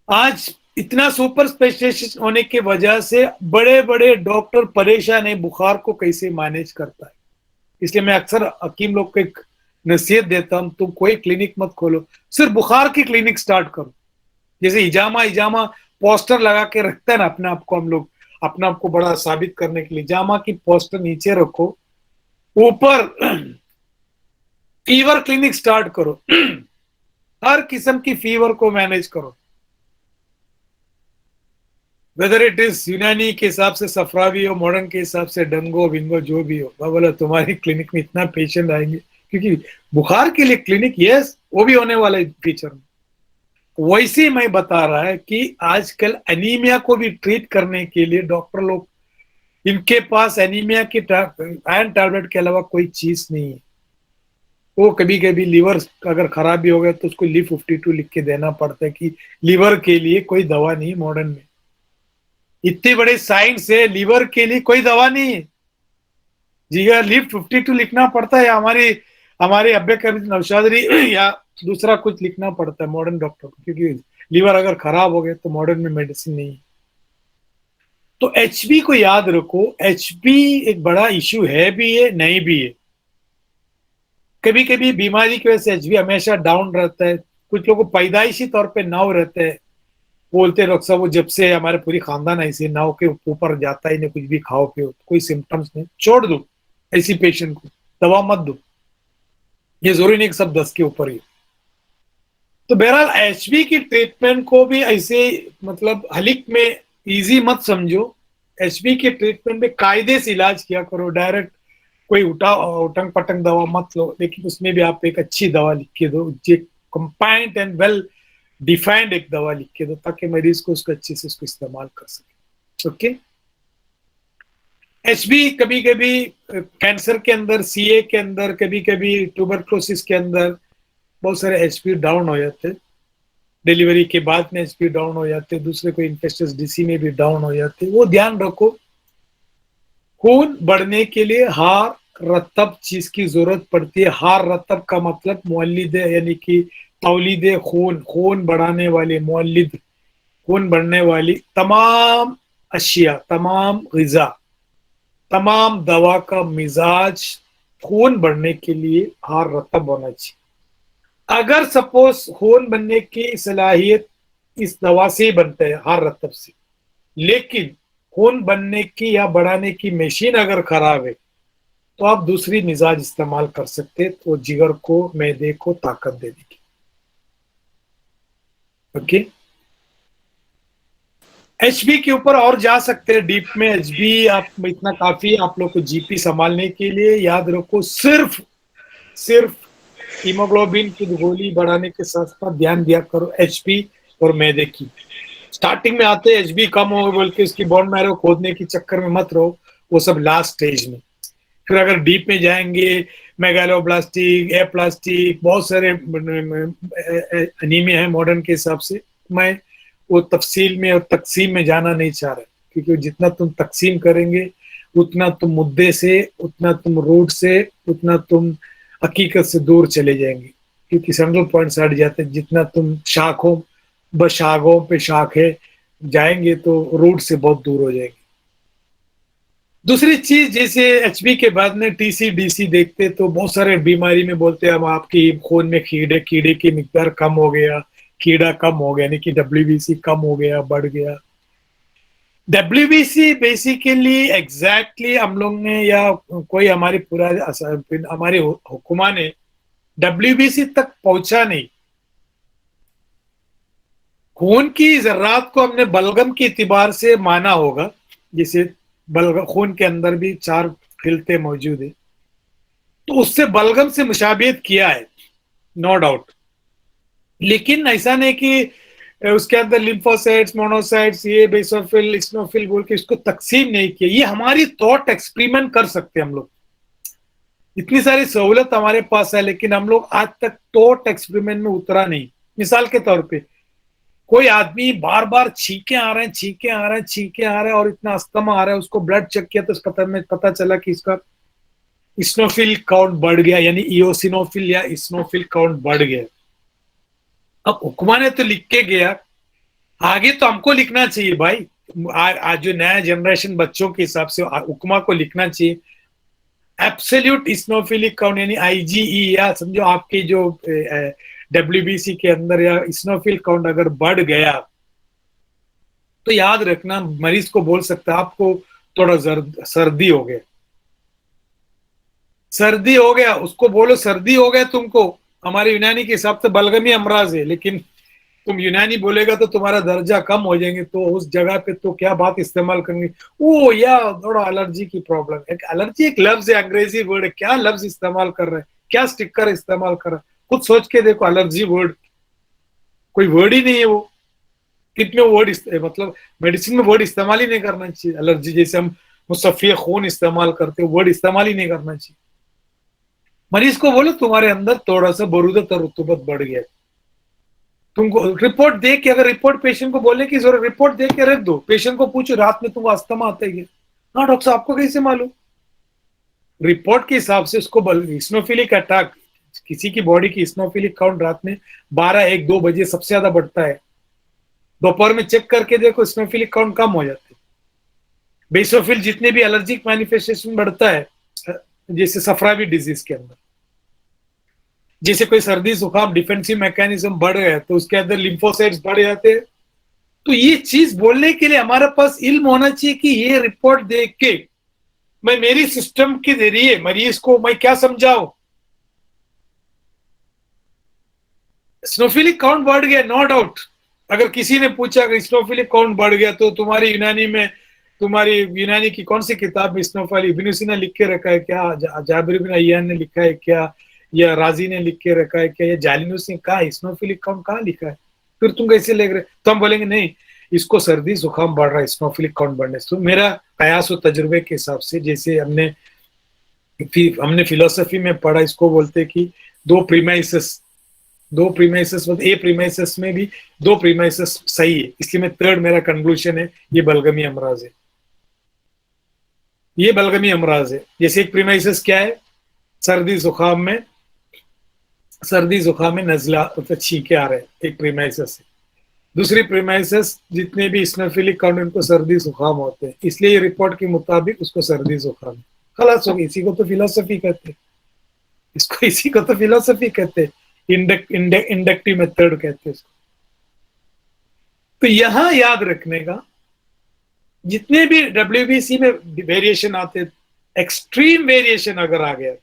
आज इतना सुपर स्पेशलिस्ट होने की वजह से बड़े बड़े डॉक्टर परेशान है बुखार को कैसे मैनेज करता है। इसलिए मैं अक्सर हकीम लोग को एक नसीहत देता हूं, तुम कोई क्लिनिक मत खोलो, सिर्फ बुखार की क्लिनिक स्टार्ट करो। जैसे इजामा इजामा पोस्टर लगा के रखते हैं ना अपने आप को, हम लोग अपने आप को बड़ा साबित करने के लिए इजामा की पोस्टर नीचे रखो, ऊपर फीवर क्लिनिक स्टार्ट करो। हर किस्म की फीवर को मैनेज करो, वेदर इट इज यूनानी के हिसाब से सफरावी हो, मॉडर्न के हिसाब से डंगो विंगो, जो भी हो। बोला तुम्हारी क्लिनिक में इतना पेशेंट आएंगे, क्योंकि बुखार के लिए क्लिनिक, यस वो भी होने वाला है फ्यूचर में। वैसे मैं बता रहा है कि आजकल एनीमिया को भी ट्रीट करने के लिए डॉक्टर लोग, इनके पास एनीमिया की आयरन टैबलेट के अलावा कोई चीज नहीं है। वो कभी कभी लीवर अगर खराबी हो गया तो उसको Li52 लिख के देना पड़ता है कि लीवर के लिए कोई दवा नहीं। मॉडर्न में इतने बड़े साइंस है, लीवर के लिए कोई दवा नहीं है जी, Li52 लिखना पड़ता है, हमारे हमारे अब्बे का नौशादरी या दूसरा कुछ लिखना पड़ता है मॉडर्न डॉक्टर को, क्योंकि लीवर अगर खराब हो गया तो मॉडर्न में मेडिसिन नहीं है। तो HB को याद रखो, HB एक बड़ा इश्यू है भी है, नहीं भी है। कभी कभी बीमारी की वजह से HB हमेशा डाउन रहता है, कुछ लोगों को पैदाइशी तौर पे नाव रहते हैं, बोलते लोग सब वो जब से हमारे पूरी खानदान ऐसे नाव के ऊपर जाता ही नहीं, कुछ भी खाओ पियो, कोई सिम्टम्स नहीं, छोड़ दो ऐसी पेशेंट को, दवा मत दो, ये जरूरी नहीं कि सब 10 के ऊपर ही। तो बहरहाल HB की ट्रीटमेंट को भी ऐसे मतलब हलिक में इजी मत समझो। HB के ट्रीटमेंट में कायदे से इलाज किया करो, डायरेक्ट कोई उटंग पटंग दवा मत लो, लेकिन उसमें भी आप एक अच्छी दवा लिख के दो, जो कंपाइंड एंड वेल डिफाइंड एक दवा लिख के दो, ताकि मरीज को उसको अच्छे से उसको इस्तेमाल कर सके। ओके। एचबी कभी कभी कैंसर के अंदर, सीए के अंदर, कभी कभी ट्यूबरक्लोसिस के अंदर बहुत सारे एचपी डाउन हो जाते हैं। डिलीवरी के बाद में एचपी डाउन हो जाते हैं, दूसरे कोई इन्फेक्शियस डिसीज में भी डाउन हो जाते हैं। वो ध्यान रखो, खून बढ़ने के लिए हार रतब चीज की जरूरत पड़ती है। हार रतब का मतलब मुअल्लिद यानी कि तौलीद खून, खून बढ़ाने वाले मुअल्लिद, खून बढ़ने वाली तमाम अशिया, तमाम ग़िज़ा, तमाम दवा का मिजाज खून बढ़ने के लिए हार रतब होना चाहिए। अगर सपोज खून बनने की सलाहियत इस दवा से ही बनता है, हार रतब से, लेकिन खून बनने की या बढ़ाने की मशीन अगर खराब है, तो आप दूसरी मिजाज इस्तेमाल कर सकते हैं, तो जिगर को, मैदे को ताकत देने की। ओके। एचबी के ऊपर और जा सकते हैं डीप में। एचबी आप इतना काफी है आप लोग को जीपी संभालने के लिए। याद रखो, सिर्फ सिर्फ हीमोग्लोबिन की गोली बढ़ाने के साथ साथ ध्यान दिया करो एचपी और मैदे की। स्टार्टिंग में आते एचबी कम हो बोल के उसकी बोन मैरो खोदने के चक्कर में मत रहो, वो सब लास्ट स्टेज में। फिर अगर डीप में जाएंगे, मेगालोब्लास्टिक, एप्लास्टिक, बहुत सारे अनीमिया है मॉडर्न के हिसाब से। मैं वो तफसील में और तकसीम में जाना नहीं चाह रहा, क्योंकि जितना तुम तकसीम करेंगे उतना तुम मुद्दे से, उतना तुम रूट से, उतना तुम हकीकत से दूर चले जाएंगे, क्योंकि सेंट्रल पॉइंट्स हट जाते हैं। जितना तुम शाखों बशाखों पे शाखे जाएंगे तो रूट से बहुत दूर हो जाएंगे। दूसरी चीज, जैसे एचबी के बाद में टीसी डीसी देखते तो बहुत सारे बीमारी में बोलते हैं हम आपकी खून में कीड़े कीड़े की मिकदार कम हो गया, कीड़ा कम हो गया, यानी कि डब्ल्यूबीसी कम हो गया, बढ़ गया। डब्ल्यूबीसी बेसिकली एग्जैक्टली हम लोग ने या कोई हमारी पूरा हमारे हुकुमा ने डब्ल्यूबीसी तक पहुंचा नहीं। खून की जर्रात को हमने बलगम के इतिबार से माना होगा, जिसे बलगम, खून के अंदर भी 4 खिलते मौजूद है, तो उससे बलगम से मुशाबियत किया है, नो डाउट। लेकिन ऐसा नहीं कि उसके अंदर लिम्फोसाइट्स, मोनोसाइट्स, ये बेसोफिल स्नोफिल बोल के इसको तकसीम नहीं किया। ये हमारी थॉट एक्सपेरिमेंट कर सकते हैं हम लोग, इतनी सारी सहूलत हमारे पास है, लेकिन हम लोग आज तक थॉट एक्सपेरिमेंट में उतरा नहीं। मिसाल के तौर पे, कोई आदमी बार बार छींके आ रहे हैं, छींके आ रहे हैं, छींके आ रहे हैं और इतना अस्थमा आ रहा है, उसको ब्लड चेक किया तो पता चला कि इसका स्नोफिल काउंट बढ़ गया, यानी इओसिनोफिल या स्नोफिल काउंट बढ़ गया। अब हुक्मा ने तो लिख के गया, आगे तो हमको लिखना चाहिए भाई। आज जो नया जनरेशन बच्चों के हिसाब से हुक्मा को लिखना चाहिए एब्सोल्यूट स्नोफिलिक काउंट, यानी आईजीई, या समझो आपके जो डब्ल्यूबीसी के अंदर या स्नोफिल काउंट अगर बढ़ गया, तो याद रखना मरीज को बोल सकता है आपको थोड़ा सर्दी हो गया, सर्दी हो गया, उसको बोलो सर्दी हो गया तुमको। हमारे यूनानी के हिसाब से बलगमी अमराज है, लेकिन तुम यूनानी बोलेगा तो तुम्हारा दर्जा कम हो जाएंगे, तो उस जगह पे तो क्या बात इस्तेमाल करेंगे, ओ या थोड़ा एलर्जी की प्रॉब्लम है। एलर्जी एक लफ्ज है, अंग्रेजी वर्ड है, क्या लफ्ज इस्तेमाल कर रहे हैं, क्या स्टिकर इस्तेमाल कर रहे हैं, खुद सोच के देखो। एलर्जी वर्ड कोई वर्ड ही नहीं है वो। कितने वर्ड मतलब मेडिसिन में वर्ड इस्तेमाल ही नहीं करना चाहिए। एलर्जी जैसे हम मुसफ़ी खून इस्तेमाल करते, वर्ड इस्तेमाल ही नहीं करना चाहिए। मरीज को बोलो तुम्हारे अंदर थोड़ा सा बरूदत और रुतूबत बढ़ गया, तुमको रिपोर्ट दे के, अगर रिपोर्ट पेशेंट को बोलने की जरूरत, रिपोर्ट दे के रख दो। पेशेंट को पूछो रात में तुमको अस्थमा आता है? हाँ डॉक्टर साहब, आपको कैसे मालूम? रिपोर्ट के हिसाब से उसको स्नोफिलिक अटैक, किसी की बॉडी की स्नोफिलिक काउंट रात में 12, 1, 2 बजे सबसे ज्यादा बढ़ता है। दोपहर में चेक करके देखो, स्नोफिलिक काउंट कम हो जाते हैं। बेसोफिल जितने भी एलर्जिक मैनिफेस्टेशन बढ़ता है, जैसे सफरावी डिजीज के अंदर, जैसे कोई सर्दी जुकाम डिफेंसिव मैकेनिज्म बढ़ गया तो उसके अंदर लिम्फोसाइट्स बढ़ जाते हैं। तो ये चीज बोलने के लिए हमारे पास इल्म होना चाहिए कि ये रिपोर्ट देख के मैं मेरी सिस्टम के जरिए मरीज को मैं क्या समझाऊं। स्नोफिलिक काउंट बढ़ गया, नो डाउट। अगर किसी ने पूछा कि स्नोफिलिक काउंट बढ़ गया तो तुम्हारी यूनानी में तुम्हारी यूनानी की कौन सी किताब में इस्नोफिल इब्न सीना लिख के रखा है क्या, जाबिर बिन अय्यान ने लिखा है क्या, या राजी ने लिख के रखा है क्या, या जालिनूस ने कहा इस्नोफिलिक काउंट कहाँ लिखा है? फिर तुम कैसे ले रहे? तो हम बोलेंगे नहीं, इसको सर्दी जुकाम बढ़ रहा है इस्नोफिलिक काउंट बढ़ने से। तो मेरा कयास और तजुर्बे के हिसाब से, जैसे हमने फिलोसफी में पढ़ा, इसको बोलते कि दो प्रीमाइसेस मतलब ए प्रीमाइसेस में भी दो प्रीमाइसेस सही है, इसलिए मैं थर्ड, मेरा कंक्लूजन है ये बलगमी अमराज है, ये बलगमी अमराज है। जैसे एक प्रीमाइसेस क्या है, सर्दी जुकाम में नजला मतलब छींके आ रहे हैं, एक प्रीमाइसेस है। दूसरी प्रीमाइसेस जितने भी इस्नोफिलिक काउंट उनको सर्दी जुकाम होते हैं, इसलिए ये रिपोर्ट के मुताबिक उसको सर्दी जुकाम है। खलास हो गई, इसी को तो फिलोसफी कहते हैं, इसी को तो फिलोसफी कहते हैं, इंडक्टिव मेथड कहते हैं इसको। तो यहां याद रखने का, जितने भी डब्ल्यूबीसी में वेरिएशन आते, एक्सट्रीम वेरिएशन अगर आ गया,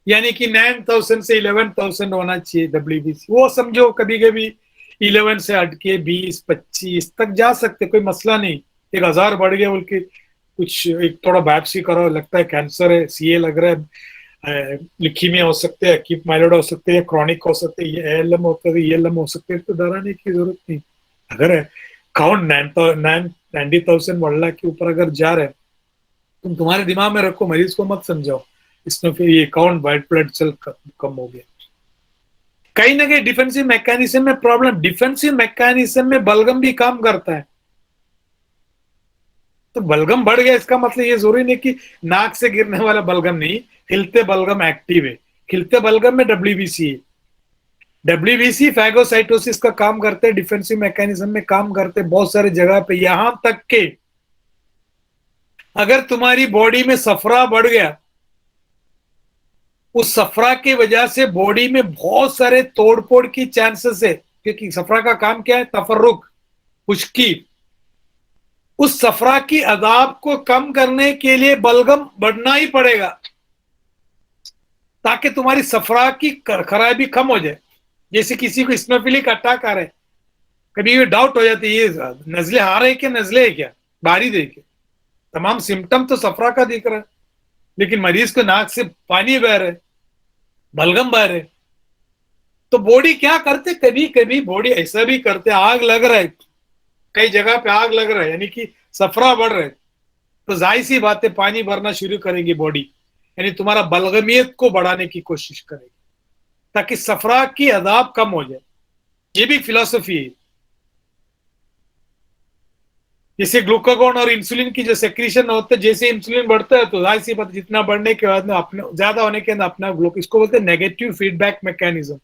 यानी कि 9,000 से 11,000 होना चाहिए डब्ल्यूबीसी, वो समझो कभी कभी 11 से हटके 20-25 तक जा सकते, कोई मसला नहीं। 1,000 बढ़ गया बोल के कुछ, एक थोड़ा बायोप्सी करो, लगता है कैंसर है, सीए लग रहा है, लिखीमिया हो सकते हैं, एक्यूट माइलोइड हो सकते हैं, क्रॉनिक हो सकते हैं, ये एएलएम होता है, ईएलएम हो सकते हैं, तो डराने की जरूरत नहीं। अगर काउंट 90,000 बढ़ला के ऊपर अगर जा रहे हैं, तुम तुम्हारे दिमाग में रखो, मरीज को मत समझाओ इसमें फिर ये काउंट वाइट ब्लड सेल कम हो गया। कहीं ना कहीं डिफेंसिव मैकेनिज्म में प्रॉब्लम, डिफेंसिव मैकेनिज्म में बलगम भी काम करता है। तो बलगम बढ़ गया इसका मतलब ये जरूरी नहीं कि नाक से गिरने वाला बलगम नहीं, खिलते बलगम एक्टिव है, खिलते बलगम में डब्ल्यूबीसी है। डब्ल्यूबीसी फैगोसाइटोसिस का काम करते हैं, डिफेंसिव मैकेनिज्म में काम करते हैं बहुत सारे जगह पे, यहां तक के अगर तुम्हारी बॉडी में सफरा बढ़ गया, उस सफरा की वजह से बॉडी में बहुत सारे तोड़फोड़ की चांसेस है, क्योंकि सफरा का काम क्या है, तफर्रुक, खुश्की। उस सफरा की अदाब को कम करने के लिए बलगम बढ़ना ही पड़ेगा, ताकि तुम्हारी सफरा की खराबी कम हो जाए। जैसे किसी को इस्नोफिलिक अटैक आ रहा है, कभी ये डाउट हो जाती है ये नजले आ रहे क्या, नजले है क्या, बारिश है क्या, तमाम सिम्टम तो सफरा का दिख रहा है, लेकिन मरीज को नाक से पानी बह रहा है, बलगम बह रहे। तो बॉडी क्या करते, कभी कभी बॉडी ऐसा भी करते, आग लग रहा है, कई जगह पे आग लग रहा है, यानी कि सफरा बढ़ रहा है, तो जाहिर सी बात है पानी भरना शुरू करेंगी बॉडी, यानी तुम्हारा बलगमियत को बढ़ाने की कोशिश करेगी ताकि सफरा की अदाब कम हो जाए। ये भी फिलॉसफी है। जैसे ग्लूकागॉन और इंसुलिन की जो सेक्रीशन होता है, जैसे इंसुलिन बढ़ता है तो जाहिर सी बात, जितना बढ़ने के बाद में अपने ज्यादा होने के बाद अपना इसको बोलते हैं नेगेटिव फीडबैक मैकेनिज्म।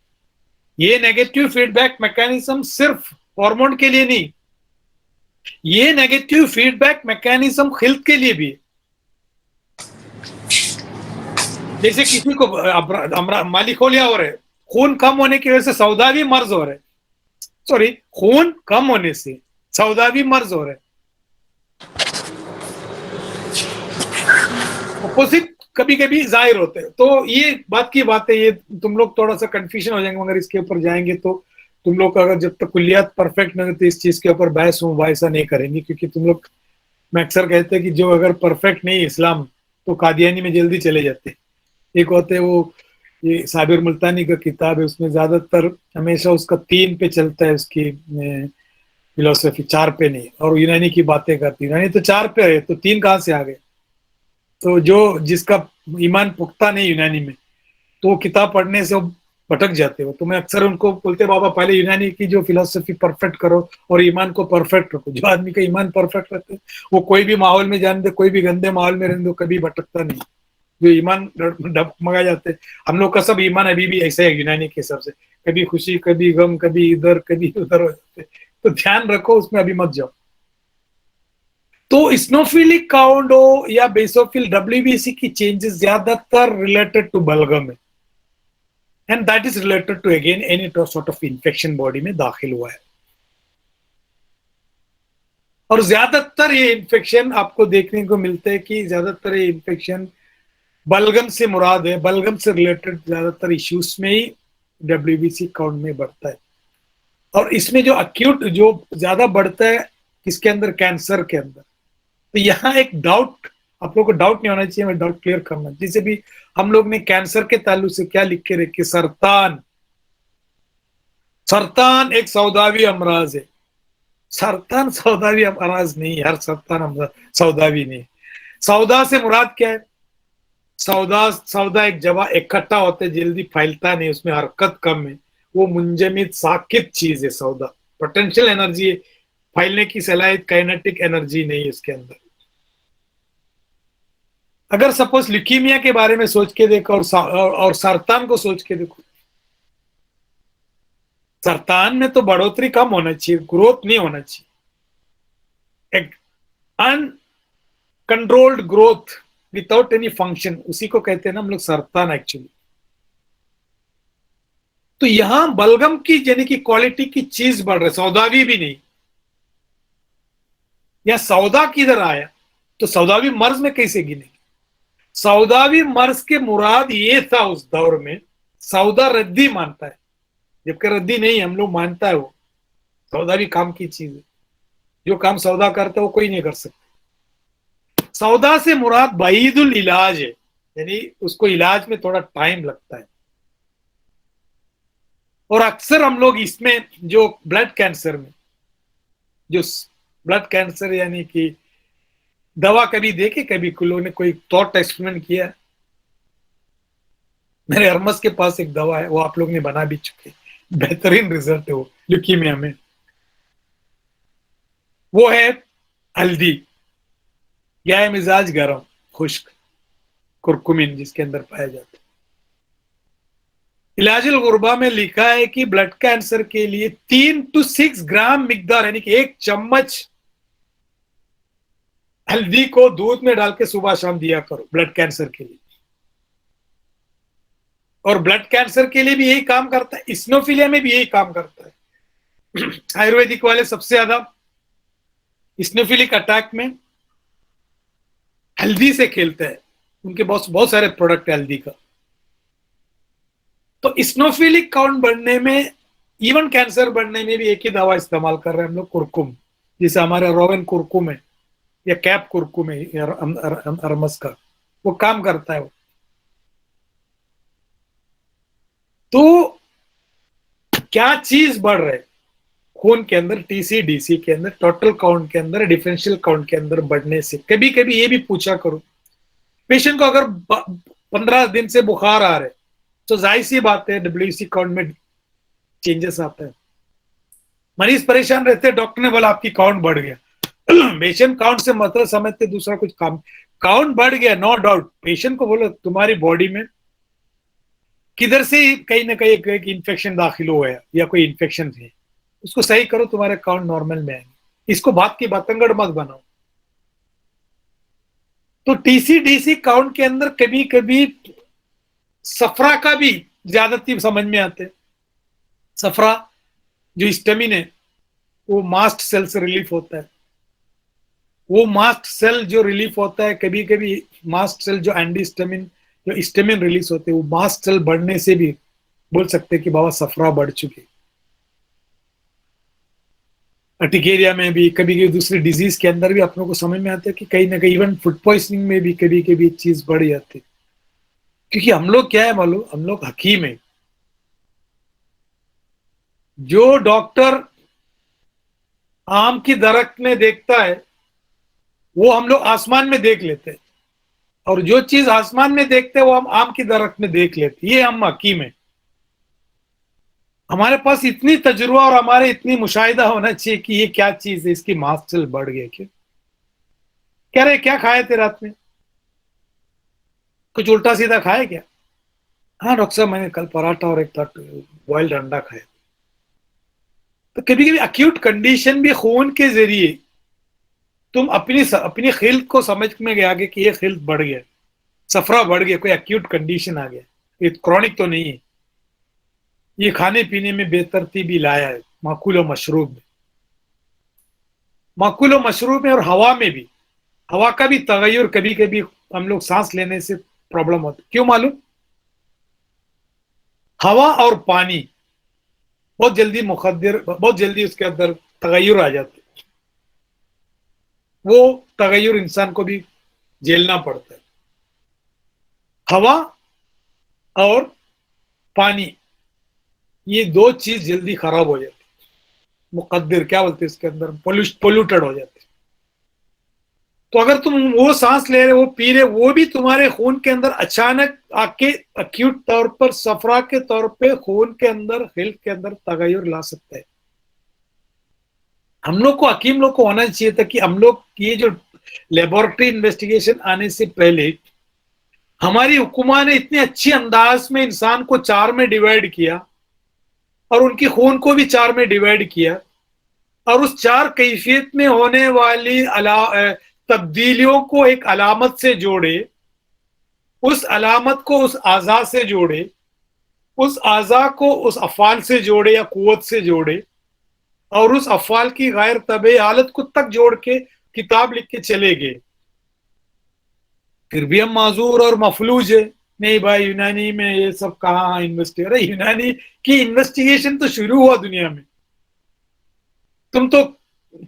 ये नेगेटिव फीडबैक मैकेनिज्म सिर्फ हार्मोन के लिए नहीं, ये नेगेटिव फीडबैक मैकेनिज्म हेल्थ के लिए भी है। जैसे किसी को मालिकोलिया हो रहा है, खून कम होने की वजह से सौदावी मर्ज हो रहा है, सॉरी, खून कम होने से सौदावी मर्ज हो रहा है, अपोजिट कभी कभी जाहिर होते हैं। तो ये बात की बात है, ये तुम लोग थोड़ा सा कंफ्यूजन हो जाएंगे, मगर इसके ऊपर जाएंगे तो तुम लोग अगर जब तक कुलियात परफेक्ट नहीं होती इस चीज के ऊपर बहस मुबाहिसा नहीं करेंगे, क्योंकि तुम लोग, मैं अक्सर कहते हैं कि जो अगर परफेक्ट नहीं इस्लाम तो कादियानी में जल्दी चले जाते हैं। एक होते वो ये साबिर मुल्तानी का किताब है, उसमें ज्यादातर हमेशा उसका 3 पे चलता है उसकी फिलोसफी, 4 पे नहीं, और यूनानी की बातें करती है, यूनानी तो 4 पे है तो 3 कहां से आ गए? तो जो जिसका ईमान पुख्ता नहीं यूनानी में, तो वो किताब पढ़ने से भटक जाते हो। तो मैं अक्सर उनको बोलते बाबा पहले यूनानी की जो फिलोसफी परफेक्ट करो और ईमान को परफेक्ट रखो। जो आदमी का ईमान परफेक्ट रखते वो कोई भी माहौल में जान दे, कोई भी गंदे माहौल में रहने दो, कभी भटकता नहीं। जो ईमान डगमगा जाते, हम लोग का सब ईमान अभी भी ऐसा है यूनानी के हिसाब से, कभी खुशी कभी गम, कभी इधर कभी उधर हो जाते। तो ध्यान रखो, उसमें अभी मत जाओ। तो इस्नोफिलिक काउंट हो या बेसोफिल, डब्ल्यूबीसी की चेंजेस ज्यादातर रिलेटेड टू बलगम है, and that is related to again any sort of infection body में दाखिल हुआ है। और ज्यादातर ये इन्फेक्शन आपको देखने को मिलता है कि ज्यादातर ये इन्फेक्शन बलगम से मुराद है, बलगम से रिलेटेड ज्यादातर इश्यूज में ही डब्ल्यूबीसी काउंट में बढ़ता है। और इसमें जो अक्यूट जो ज्यादा बढ़ता है किसके अंदर, कैंसर के अंदर, तो यहाँ एक डाउट, आप लोगों को डाउट नहीं होना चाहिए, मैं डाउट क्लियर करना। जैसे भी हम लोग ने कैंसर के ताल्लुक से क्या लिख के रखे, सरतान, सरतान एक सौदावी अमराज है। सरतान सौदावी अमराज नहीं, हर सरतान अमराज सौदावी नहीं। सौदा से मुराद क्या है? सौदा, सौदा एक जगह इकट्ठा होता है, जल्दी फैलता नहीं, उसमें हरकत कम है, वो मुंजमिद साकित चीज है सौदा। पोटेंशियल एनर्जी है, फैलने की सलाहियत, काइनेटिक एनर्जी नहीं है इसके अंदर। अगर सपोज ल्यूकीमिया के बारे में सोच के देखो और सरतान को सोच के देखो, सरतान में तो बढ़ोतरी कम होना चाहिए, ग्रोथ नहीं होना चाहिए। एक uncontrolled growth without any function, उसी को कहते हैं ना हम लोग सरतान एक्चुअली। तो यहां बलगम की यानी कि क्वालिटी की चीज बढ़ रही, सौदावी भी नहीं। या सौदा किधर आया? तो सौदावी मर्ज में कैसे गिने? सौदावी मर्ज के मुराद ये था उस दौर में, सौदा रद्दी मानता है, जबकि रद्दी नहीं, हम लोग मानता है वो सौदावी काम की चीज है। जो काम सौदा करता है वो कोई नहीं कर सकता। सौदा से मुराद बईदुल इलाज है, यानी उसको इलाज में थोड़ा टाइम लगता है। और अक्सर हम लोग इसमें जो ब्लड कैंसर में, जो ब्लड कैंसर यानी कि दवा कभी देखे, कभी लोगों ने कोई थॉट एक्सपेरिमेंट किया? मेरे अरमस के पास एक दवा है, वो आप लोग ने बना भी चुके, बेहतरीन रिजल्ट है वो ल्यूकीमिया में। वो है हल्दी, या है मिजाज गर्म खुश्क, कुरकुमिन जिसके अंदर पाया जाता है। इलाजुल गुरबा में लिखा है कि ब्लड कैंसर के लिए 3 to 6 ग्राम मिकदार, यानी कि 1 चम्मच हल्दी को दूध में डाल के सुबह शाम दिया करो ब्लड कैंसर के लिए। और ब्लड कैंसर के लिए भी यही काम करता है, इस्नोफिलिया में भी यही काम करता है। आयुर्वेदिक वाले सबसे ज्यादा इस्नोफिलिक अटैक में हल्दी से खेलते हैं, उनके बहुत बहुत सारे प्रोडक्ट है हल्दी का। तो इस्नोफिलिक काउंट बढ़ने में, इवन कैंसर बढ़ने में भी एक ही दवा इस्तेमाल कर रहे हैं हम लोग, कुरकुम, जैसे हमारे रोवन कुरकुम है या कैप कुरकुम है अरमस का, वो काम करता है वो। तो क्या चीज बढ़ रहा है खून के अंदर, टीसी-डीसी के अंदर, टोटल काउंट के अंदर, डिफरेंशियल काउंट के अंदर बढ़ने से? कभी कभी ये भी पूछा करो पेशेंट को, अगर 15 दिन से बुखार आ रहे तो जाहिर सी बात है डब्ल्यूसी काउंट में चेंजेस आता है। मरीज परेशान रहते हैं, डॉक्टर ने बोला आपकी काउंट बढ़ गया। पेशेंट काउंट से मतलब समझते दूसरा कुछ काम, काउंट बढ़ गया नो डाउट। पेशेंट को बोलो तुम्हारी बॉडी में किधर से कहीं ना कहीं एक इन्फेक्शन दाखिल हुआ है या कोई इन्फेक्शन है, उसको सही करो, तुम्हारे काउंट नॉर्मल में आएंगे। इसको बात की बतंगड़ मत बनाओ। तो टीसी-डीसी काउंट के अंदर कभी कभी सफरा का भी ज्यादती समझ में आते हैं। सफरा जो हिस्टामिन है वो मास्ट सेल से रिलीफ होता है। वो मास्ट सेल जो रिलीफ होता है, कभी कभी मास्ट सेल जो एंटीहिस्टामिन, जो हिस्टामिन रिलीज होते हैं, वो मास्ट सेल बढ़ने से भी बोल सकते हैं कि बाबा सफरा बढ़ चुकी। अर्टिकेरिया में भी, कभी कभी दूसरी डिजीज के अंदर भी अपनों को समझ में आता है कि कहीं ना कहीं इवन फूड पॉइजनिंग में भी कभी कभी चीज बढ़ जाती है। क्योंकि हम लोग क्या है मालूम, हम लोग हकीम है। जो डॉक्टर आम की दरख्त में देखता है वो हम लोग आसमान में देख लेते हैं, और जो चीज आसमान में देखते हैं वो हम आम की दरख्त में देख लेते हैं। ये हम हकीम है। हमारे पास इतनी तजुर्बा और हमारे इतनी मुशाहिदा होना चाहिए कि ये क्या चीज है, इसकी मास्टल बढ़ गया क्यों, कह रहे क्या खाए थे रात में, कुछ उल्टा सीधा खाए क्या? हाँ डॉक्टर साहब मैंने कल पराठा और एक बॉइल्ड अंडा खाया। तो कभी कभी अक्यूट कंडीशन भी खून के जरिए तुम अपनी खिल्त को समझ में गया कि ये खिल्त बढ़ गया, सफरा बढ़ गया, कोई अक्यूट कंडीशन आ गया, ये क्रॉनिक तो नहीं है। ये खाने पीने में बेतरतीबी लाया है, माकूल और मशरूब में, माकूल और मशरूब में, और हवा में भी। हवा का भी तगय्युर, कभी कभी हम लोग सांस लेने से प्रॉब्लम होती, क्यों मालूम? हवा और पानी बहुत जल्दी मुखद्दर, बहुत जल्दी उसके अंदर तगय्युर आ जाते। वो तगय्युर इंसान को भी झेलना पड़ता है। हवा और पानी, ये दो चीज जल्दी खराब हो जाती है, मुकद्दर क्या बोलते हैं इसके अंदर, पोल्यूटेड हो जाते हैं। तो अगर तुम वो सांस ले रहे, वो पी रहे, वो भी तुम्हारे खून के अंदर अचानक आके अक्यूट तौर पर सफरा के तौर पे खून के अंदर, हेल्थ के अंदर तगय्युर ला सकता है। हम लोग को, हकीम लोग को होना चाहिए था कि हम लोग ये जो लेबोरेटरी इन्वेस्टिगेशन आने से पहले हमारी हुकूमा ने इतने अच्छे अंदाज में इंसान को चार में डिवाइड किया और उनकी खून को भी चार में डिवाइड किया और उस चार कैफियत में होने वाली तब्दीलियों को एक अलामत से जोड़े, उस अलामत को उस आज़ा से जोड़े, उस आज़ा को उस अफ़ाल से जोड़े या कुव्वत से जोड़े और उस अफ़ाल की गैर तबी हालत को तक जोड़ के किताब लिख के चले गए। फिर भी हम माजूर और मफलूज है, नहीं भाई यूनानी में ये सब कहाँ इन्वेस्टिगेशन, अरे यूनानी की इन्वेस्टिगेशन तो शुरू हुआ दुनिया में। तुम तो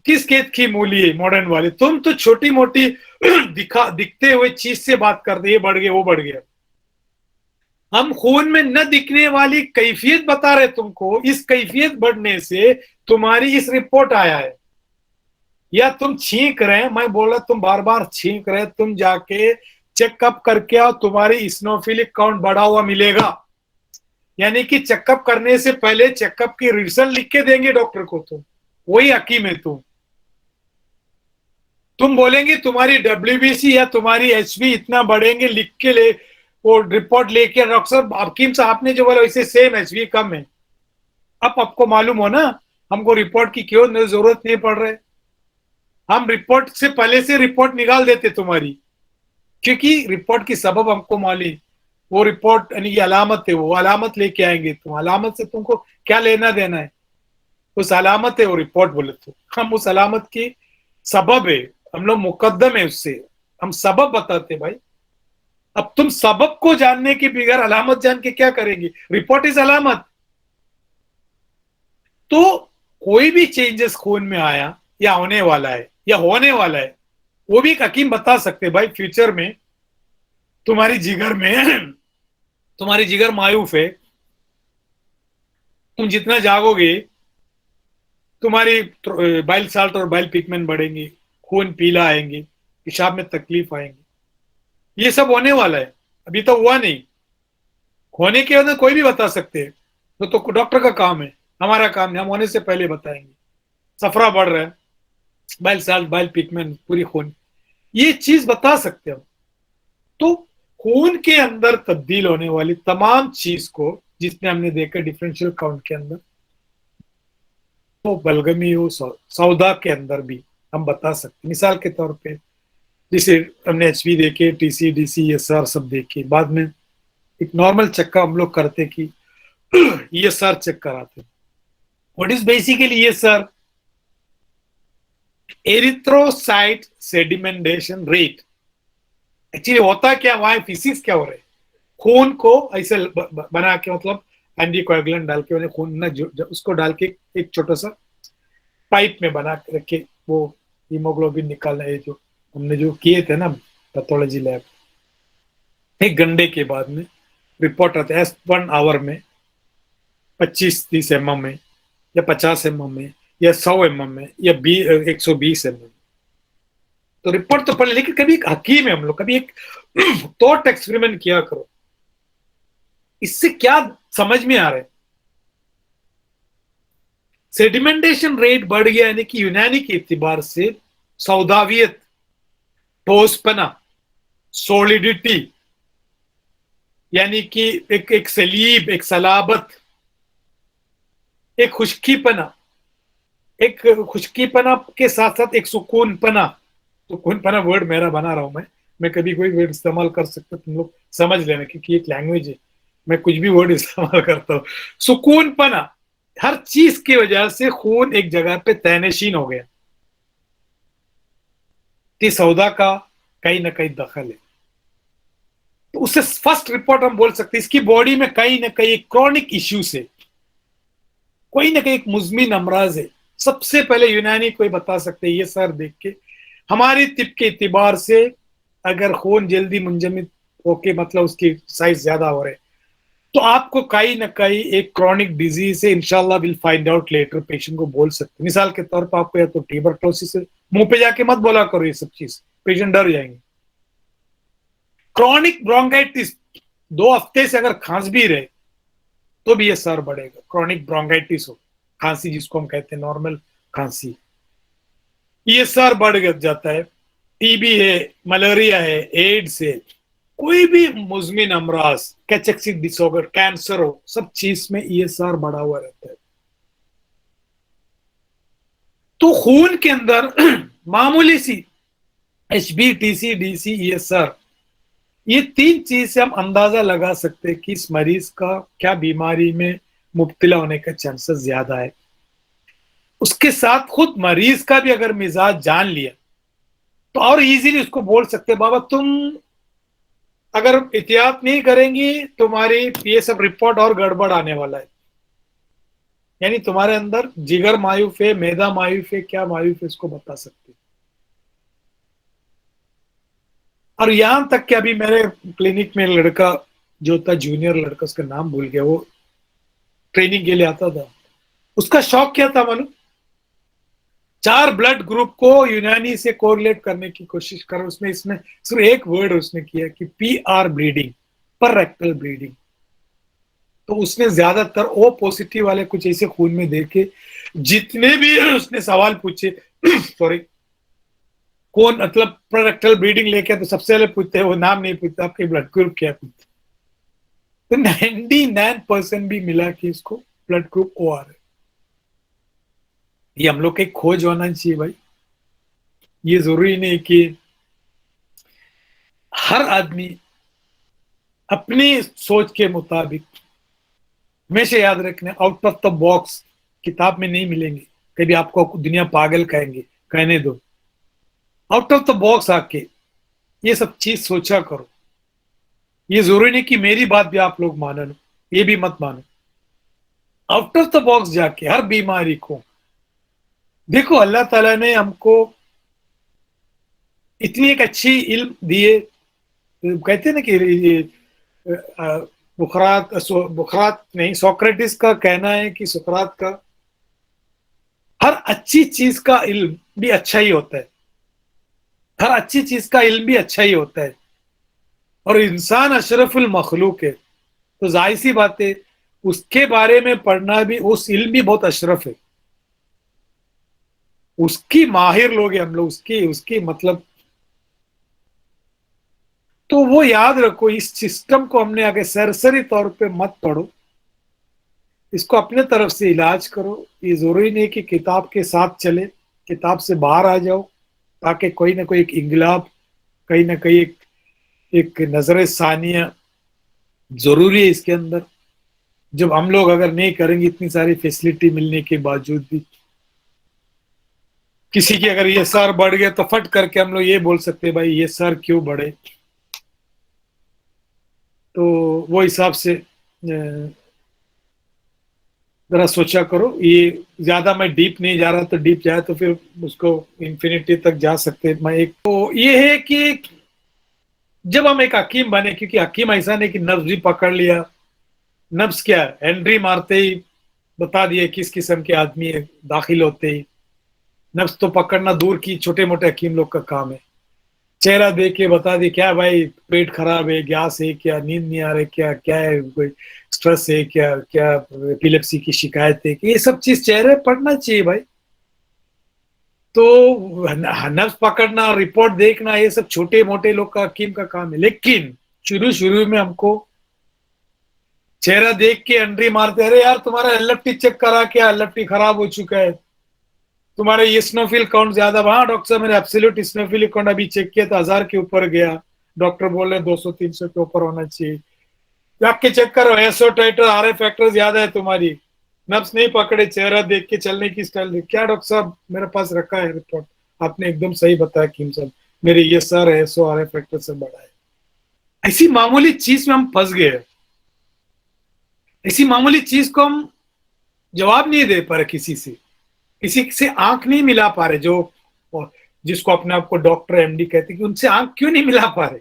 किस खेत की मूली है मॉडर्न वाले, तुम तो छोटी मोटी दिखते हुए चीज से बात करते, ये बढ़ गया वो बढ़ गया। हम खून में न दिखने वाली कैफियत बता रहे तुमको, इस कैफियत बढ़ने से तुम्हारी इस रिपोर्ट आया है। या तुम छींक रहे हैं, मैं बोल रहा तुम बार बार छींक रहे, तुम जाके चेकअप करके आओ, तुम्हारी इस्नोफिलिक काउंट बढ़ा हुआ मिलेगा। यानी कि चेकअप करने से पहले चेकअप की रिजल्ट लिख के देंगे डॉक्टर को, तुम वही हकीम है। तुम बोलेंगे तुम्हारी डब्ल्यूबीसी या तुम्हारी एचबी इतना बढ़ेंगे, लिख के ले वो रिपोर्ट लेके, डॉक्टर साहब हकीम साहब आपने जो बोला वैसे सेम एचबी कम है। अब आपको मालूम हो ना हमको रिपोर्ट की क्यों जरूरत नहीं पड़ रही, हम रिपोर्ट से पहले से रिपोर्ट निकाल देते तुम्हारी, क्योंकि रिपोर्ट की सबब हमको मालूम, वो रिपोर्ट यानी कि अलामत है, वो अलामत लेके आएंगे, तुम अलामत से तुमको क्या लेना देना है, उस अलामत है वो रिपोर्ट बोले तो हम उस अलामत की सबब है, हम लोग मुकद्दम है उससे, हम सबब बताते भाई। अब तुम सबब को जानने के बगैर अलामत जान के क्या करेंगे, रिपोर्ट इज अलामत। तो कोई भी चेंजेस खून में आया या होने वाला है या होने वाला है, वो भी एक हकीम बता सकते भाई। फ्यूचर में तुम्हारी जिगर में तुम्हारी जिगर मायूफ है, तुम जितना जागोगे तुम्हारी बाइल साल्ट और बाइल पिगमेंट बढ़ेंगे, खून पीला आएंगे, पेशाब में तकलीफ आएंगी, ये सब होने वाला है। अभी तो हुआ नहीं, होने के बाद कोई भी बता सकते हैं, तो डॉक्टर का काम है, हमारा काम नहीं, हम होने से पहले बताएंगे। सफरा बढ़ रहा है, बाइल साल्ट बाइल पिगमेंट पूरी खून, ये चीज बता सकते हो। तो खून के अंदर तब्दील होने वाली तमाम चीज को, जिसने हमने देखा डिफरेंशियल काउंट के अंदर, तो बलगमी हो सौदा के अंदर भी हम बता सकते। मिसाल के तौर पे जैसे हमने एचबी देखे, टीसी डीसी एसआर सब देखे, बाद में एक नॉर्मल चेक हम लोग करते कि ईएसआर चेक कराते। What is basically ESR? Erythrocyte sedimentation rate. Actually होता क्या, वहां फिजिक्स क्या हो रहा है, खून को ऐसे बना के, मतलब एंटीकोएगुलेंट डाल के खून ना उसको डाल के एक छोटा सा पाइप में बना के रखे, वो हीमोग्लोबिन निकालना है जो हमने जो किए थे ना पैथोलॉजी लैब, एक घंटे के बाद में रिपोर्ट आता है 1 आवर में 25-30 mm में या 50 mm में या 100 mm में या 120 mm। तो रिपोर्ट तो पढ़, लेकिन कभी एक हकीम है हम लोग, कभी एक थॉट एक्सपेरिमेंट किया करो, इससे क्या समझ में आ रहा है। सेडिमेंटेशन रेट बढ़ गया, यानी कि यूनानी के इतिबार से सौदावियत, ठोसपना, सॉलिडिटी, यानी कि एक सलीब, एक सलाबत, एक खुश्कीपना, एक खुश्कीपना के साथ साथ एक सुकूनपना। सुकूनपना वर्ड मेरा बना रहा हूं मैं कभी कोई वर्ड इस्तेमाल कर सकता, तुम लोग समझ लेना, क्योंकि एक लैंग्वेज है, मैं कुछ भी वर्ड इस्तेमाल करता हूं। सुकूनपना, हर चीज की वजह से खून एक जगह पे तैनशीन हो गया कि सौदा का कहीं ना कहीं दखल है। तो उससे फर्स्ट रिपोर्ट हम बोल सकते हैं इसकी बॉडी में कहीं ना कहीं क्रॉनिक इश्यूज है, कोई ना कहीं एक मुजमिन अमराज है। सबसे पहले यूनानी कोई बता सकते हैं ये सर देख के, हमारी तिप के इतिबार से अगर खून जल्दी मुंजमद होके मतलब उसकी साइज ज्यादा हो रहे, तो आपको कहीं ना कहीं एक क्रॉनिक डिजीज है, इंशाल्लाह will find out later, patient को बोल सकते हैं। मिसाल के तौर पर आपको या तो ट्यूबरक्लोसिस है, मुंह पे जाके मत बोला करो ये सब चीज, पेशेंट डर जाएंगे। क्रॉनिक ब्रोंकाइटिस 2 हफ्ते से अगर खांस भी रहे तो भी ये सर बढ़ेगा। क्रॉनिक ब्रोंकाइटिस हो, खांसी जिसको हम कहते हैं नॉर्मल खांसी, ये सर बढ़ जाता है। टीबी है, मलेरिया है, एड्स है, कोई भी मुजमिन अमराज, कैचेक्सिक डिसऑर्डर, कैंसर हो, सब चीज में ईएसआर बढ़ा हुआ रहता है। तो खून के अंदर मामूली सी एचबीटीसी, डीसी, ईएसआर, ये 3 चीज से हम अंदाजा लगा सकते हैं कि इस मरीज का क्या बीमारी में मुब्तला होने का चांसेस ज्यादा है। उसके साथ खुद मरीज का भी अगर मिजाज जान लिया तो और इजीली उसको बोल सकते, बाबा तुम अगर एहतियात नहीं करेंगी तुम्हारी ये सब रिपोर्ट और गड़बड़ आने वाला है। यानी तुम्हारे अंदर जिगर मायूफ है, मैदा मायूफ है, क्या मायूफ है इसको बता सकते। और यहां तक कि अभी मेरे क्लिनिक में लड़का जो था, जूनियर लड़का, उसका नाम भूल गया, वो ट्रेनिंग के लिए आता था। उसका शौक क्या था मालूम? 4 ब्लड ग्रुप को यूनानी से कोरिलेट करने की कोशिश कर, उसमें इसमें सिर्फ एक वर्ड उसने किया कि पीआर ब्लीडिंग, पर रेक्टल ब्लीडिंग। तो उसने ज्यादातर ओ पॉजिटिव वाले कुछ ऐसे खून में देखे, जितने भी उसने सवाल पूछे सॉरी, कौन मतलब प्रोरेक्टल ब्लीडिंग लेके, तो सबसे पहले पूछते हैं वो नाम नहीं पूछते, आपके ब्लड ग्रुप क्या पूछते। तो 99% भी मिला कि इसको ब्लड ग्रुप ओ आ रहा है। ये हम लोग के खोज होना चाहिए भाई। ये जरूरी नहीं कि हर आदमी अपनी सोच के मुताबिक, हमेशा याद रखना आउट ऑफ द बॉक्स किताब में नहीं मिलेंगे। कभी आपको दुनिया पागल कहेंगे, कहने दो, आउट ऑफ द बॉक्स आके ये सब चीज सोचा करो। ये जरूरी नहीं कि मेरी बात भी आप लोग मान लो, ये भी मत मानो। आउट ऑफ द बॉक्स जाके हर बीमारी को देखो। अल्लाह ताला ने हमको इतनी एक अच्छी इल्म दिए, कहते हैं ना कि बुखरात नहीं, सोक्रेटिस का कहना है कि सुकरात का हर अच्छी चीज का इल्म भी अच्छा ही होता है, हर अच्छी चीज का इल्म भी अच्छा ही होता है। और इंसान अशरफुल मखलूक है, तो जाहिर सी बात है उसके बारे में पढ़ना भी, उस इल्म भी बहुत अशरफ है। उसकी माहिर लोग हैं हम लोग, उसकी उसकी मतलब। तो वो याद रखो, इस सिस्टम को हमने आगे सरसरी तौर पे मत पढ़ो, इसको अपने तरफ से इलाज करो। ये जरूरी नहीं कि किताब के साथ चले, किताब से बाहर आ जाओ, ताकि कोई ना कोई एक इंगलाब, कहीं ना कहीं एक नजर सानिया जरूरी है इसके अंदर। जब हम लोग अगर नहीं करेंगे, इतनी सारी फैसिलिटी मिलने के बावजूद भी, किसी की अगर ये सर बढ़ गया तो फट करके हम लोग ये बोल सकते हैं भाई ये सर क्यों बढ़े। तो वो हिसाब से जरा सोचा करो। ये ज्यादा मैं डीप नहीं जा रहा, तो डीप जाए तो फिर उसको इंफिनिटी तक जा सकते हैं। मैं एक तो ये है कि जब हम एक हकीम बने, क्योंकि हकीम ऐसा नहीं कि नब्ज भी पकड़ लिया, नब्ज क्या एंट्री मारते ही बता दिए किस किस्म के आदमी है, दाखिल होते ही नब्ज तो पकड़ना दूर की, छोटे मोटे हकीम लोग का काम है। चेहरा देख के बता दी क्या भाई, पेट खराब है, गैस है क्या, नींद नहीं आ रही क्या, क्या है, कोई स्ट्रेस है क्या, क्या एपिलेप्सी की शिकायत है, ये सब चीज चेहरे पढ़ना चाहिए भाई। तो नब्ज पकड़ना, रिपोर्ट देखना, ये सब छोटे मोटे लोग का, हकीम का काम है। लेकिन शुरू शुरू में हमको चेहरा देख के एंट्री मारते, अरे यार तुम्हारा एलएफटी चेक करा, क्या एलएफटी खराब हो चुका है, तुम्हारे इस्नोफिल काउंट ज्यादा। हाँ डॉक्टर साहब मैंने एब्सोल्यूट इस्नोफिल काउंट अभी चेक किया तो 1000 के ऊपर गया, डॉक्टर बोल रहे 200-300 के ऊपर होना चाहिए। जाके चेक करो, एसओ टाइटर, आर एफ फैक्टर ज्यादा है तुम्हारी, नब्स नहीं पकड़े, चेहरा देख के चलने की स्टाइल देख। क्या डॉक्टर साहब मेरे पास रखा है रिपोर्ट, आपने एकदम सही बताया कीम साहब, मेरे ये सर है, एसओ आर एफ फैक्टर से बड़ा है। ऐसी मामूली चीज में हम फंस गए, ऐसी मामूली चीज को हम जवाब नहीं दे पा रहे, किसी से आंख नहीं मिला पा रहे। जो जिसको अपने आप को डॉक्टर एमडी कहते हैं, कि उनसे आंख क्यों नहीं मिला पा रहे।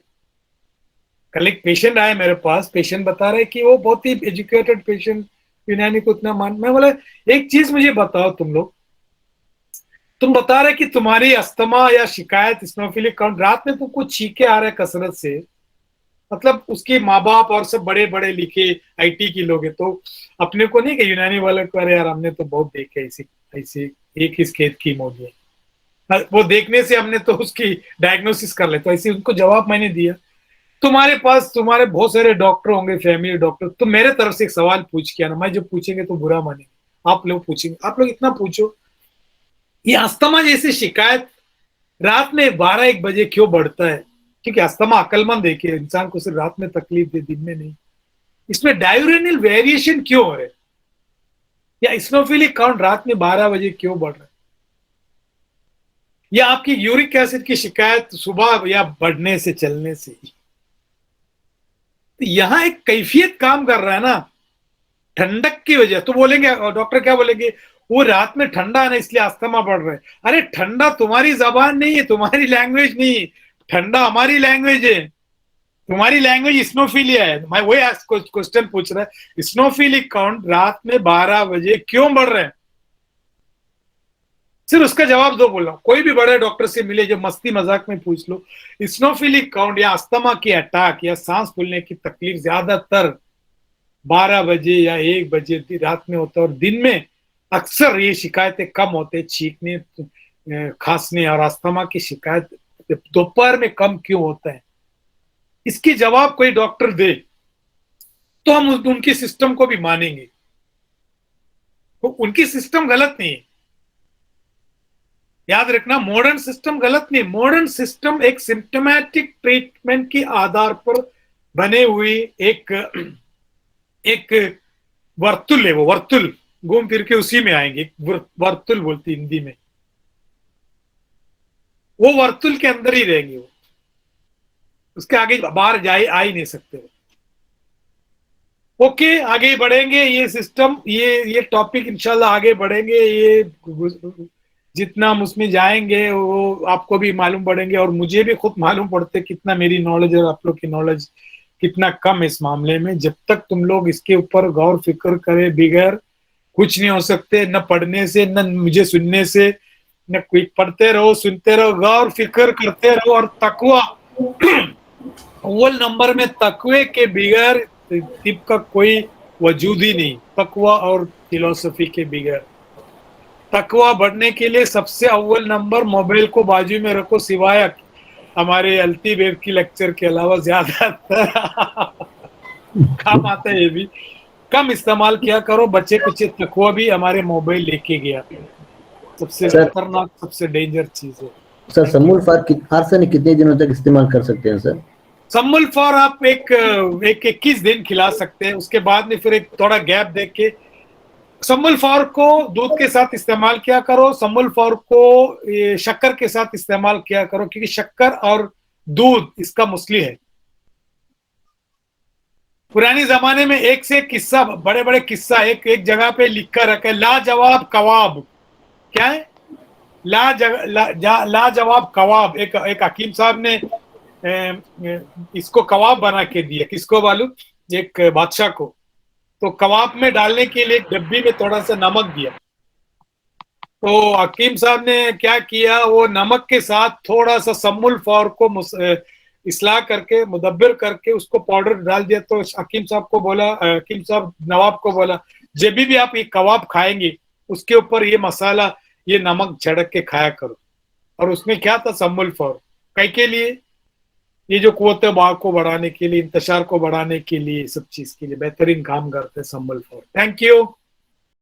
कल एक पेशेंट आया मेरे पास, पेशेंट बता रहे कि वो बहुत ही एजुकेटेड पेशेंट, यूनानी को इतना मान, मैं बोला एक चीज मुझे बताओ तुम लोग, तुम बता रहे कि तुम्हारी अस्थमा या शिकायत इस्नोफिलिक काउंट, रात में तुमको छींके आ रहे कसरत से, मतलब उसके माँ बाप और सब बड़े बड़े लिखे आईटी के लोग हैं, तो अपने को नहीं कि यूनानी वाले को अरे यार हमने तो बहुत देखे ऐसे ऐसे एक ही खेत की मौज, वो देखने से हमने तो उसकी डायग्नोसिस कर ले, तो ऐसे उनको जवाब मैंने दिया। तुम्हारे पास तुम्हारे बहुत सारे डॉक्टर होंगे, फैमिली डॉक्टर, तो मेरे तरफ से एक सवाल पूछ के आना, मैं जो पूछेंगे तो बुरा मानेंगे, आप लोग पूछेंगे, आप लोग इतना पूछो, ये अस्थमा जैसी शिकायत रात में 12-1 बजे क्यों बढ़ता है? क्योंकि अस्थमा अकलमंद है कि इंसान को सिर्फ रात में तकलीफ दे, दिन में नहीं। इसमें डायरेनल वेरिएशन क्यों है, या इस्नोफिलिक काउंट रात में 12 बजे क्यों बढ़ रहा है, या आपकी यूरिक एसिड की शिकायत सुबह या बढ़ने से, चलने से। तो यहां एक कैफियत काम कर रहा है ना, ठंडक की वजह। तो बोलेंगे डॉक्टर क्या बोलेंगे, वो रात में ठंडा है ना इसलिए अस्थमा बढ़ रहा है। अरे ठंडा तुम्हारी जबान नहीं है, तुम्हारी लैंग्वेज नहीं है, ठंडा हमारी लैंग्वेज है, तुम्हारी लैंग्वेज इस्नोफिलिया है। मैं वही क्वेश्चन पूछ रहा है, इस्नोफिलिक काउंट रात में 12 बजे क्यों बढ़ रहे हैं, सिर्फ उसका जवाब दो। बोल रहा हूं कोई भी बड़े डॉक्टर से मिले, जो मस्ती मजाक में पूछ लो, इस्नोफिलिक काउंट या अस्थमा की अटैक या सांस फूलने की तकलीफ ज्यादातर 12 बजे या 1 बजे रात में होता है, और दिन में अक्सर ये शिकायतें कम होते, छींकने खांसने और अस्थमा की शिकायत दोपहर में कम क्यों होता है। इसकी जवाब कोई डॉक्टर दे तो हम उनकी सिस्टम को भी मानेंगे, तो उनकी सिस्टम गलत नहीं है, याद रखना, मॉडर्न सिस्टम गलत नहीं। मॉडर्न सिस्टम एक सिम्टोमेटिक ट्रीटमेंट के आधार पर बने हुई एक एक वर्तुल है, वो वर्तुल घूम फिर के उसी में आएंगे, वर्तुल बोलती हिंदी में, वो वर्तुल के अंदर ही रहेंगे, वो उसके आगे बाहर जाए आ ही नहीं सकते। ओके, आगे बढ़ेंगे, ये सिस्टम, ये टॉपिक इंशाल्लाह आगे बढ़ेंगे, ये जितना हम उसमें जाएंगे वो आपको भी मालूम पड़ेंगे, और मुझे भी खुद मालूम पड़ते कितना मेरी नॉलेज और आप लोग की नॉलेज कितना कम है इस मामले में। जब तक तुम लोग इसके ऊपर गौर फिक्र करे बिगैर कुछ नहीं हो सकते, न पढ़ने से, न मुझे सुनने से, न कोई पढ़ते रहो, सुनते रहो, गौर फिक्र करते रहो, और तकवा अव्वल नंबर में, तकवे के बिगैर तिब का कोई वजूद ही नहीं, तकवा और फिलोसफी के बिगैर। तकवा बढ़ने के लिए सबसे अव्वल नंबर, मोबाइल को बाजू में रखो, सिवाय हमारे अल्ती बेब की लेक्चर के अलावा ज्यादातर काम आता है, ये भी कम इस्तेमाल किया करो। बच्चे कुछ तकवा भी हमारे मोबाइल लेके गया, सबसे खतरनाक, सबसे डेंजर चीज है। सर समूल फार कितने दिनों तक इस्तेमाल कर सकते हैं सर? सम्मुल फॉर आप एक 21 दिन खिला सकते हैं, उसके बाद में फिर एक थोड़ा गैप देख के सम्मुल फॉर को दूध के साथ इस्तेमाल किया करो, सम्मुल फॉर को शक्कर के साथ इस्तेमाल किया करो, क्योंकि शक्कर और दूध इसका मुस्ली है। पुराने जमाने में एक से किस्सा, बड़े बड़े किस्सा एक जगह पे लिखकर रखे, लाजवाब कबाब, क्या है लाजवाब कबाब। एक हकीम साहब ने इसको कबाब बना के दिया, किसको मालूम, एक बादशाह को। तो कबाब में डालने के लिए डब्बी में थोड़ा सा नमक दिया, तो हकीम साहब ने क्या किया, वो नमक के साथ थोड़ा सा सम्मुल फॉर को इसलाह करके, मुदब्बिर करके उसको पाउडर डाल दिया। तो हकीम साहब को बोला, हकीम साहब नवाब को बोला, जब भी आप ये कबाब खाएंगे उसके ऊपर ये मसाला, ये नमक झड़क के खाया करो। और उसमें क्या था, सम्मुल फॉर कई के लिए, ये जो कुव्वत बाग को बढ़ाने के लिए, इंतशार को बढ़ाने के लिए, सब चीज के लिए बेहतरीन काम करते हैं सम्मुल फॉर। Thank you.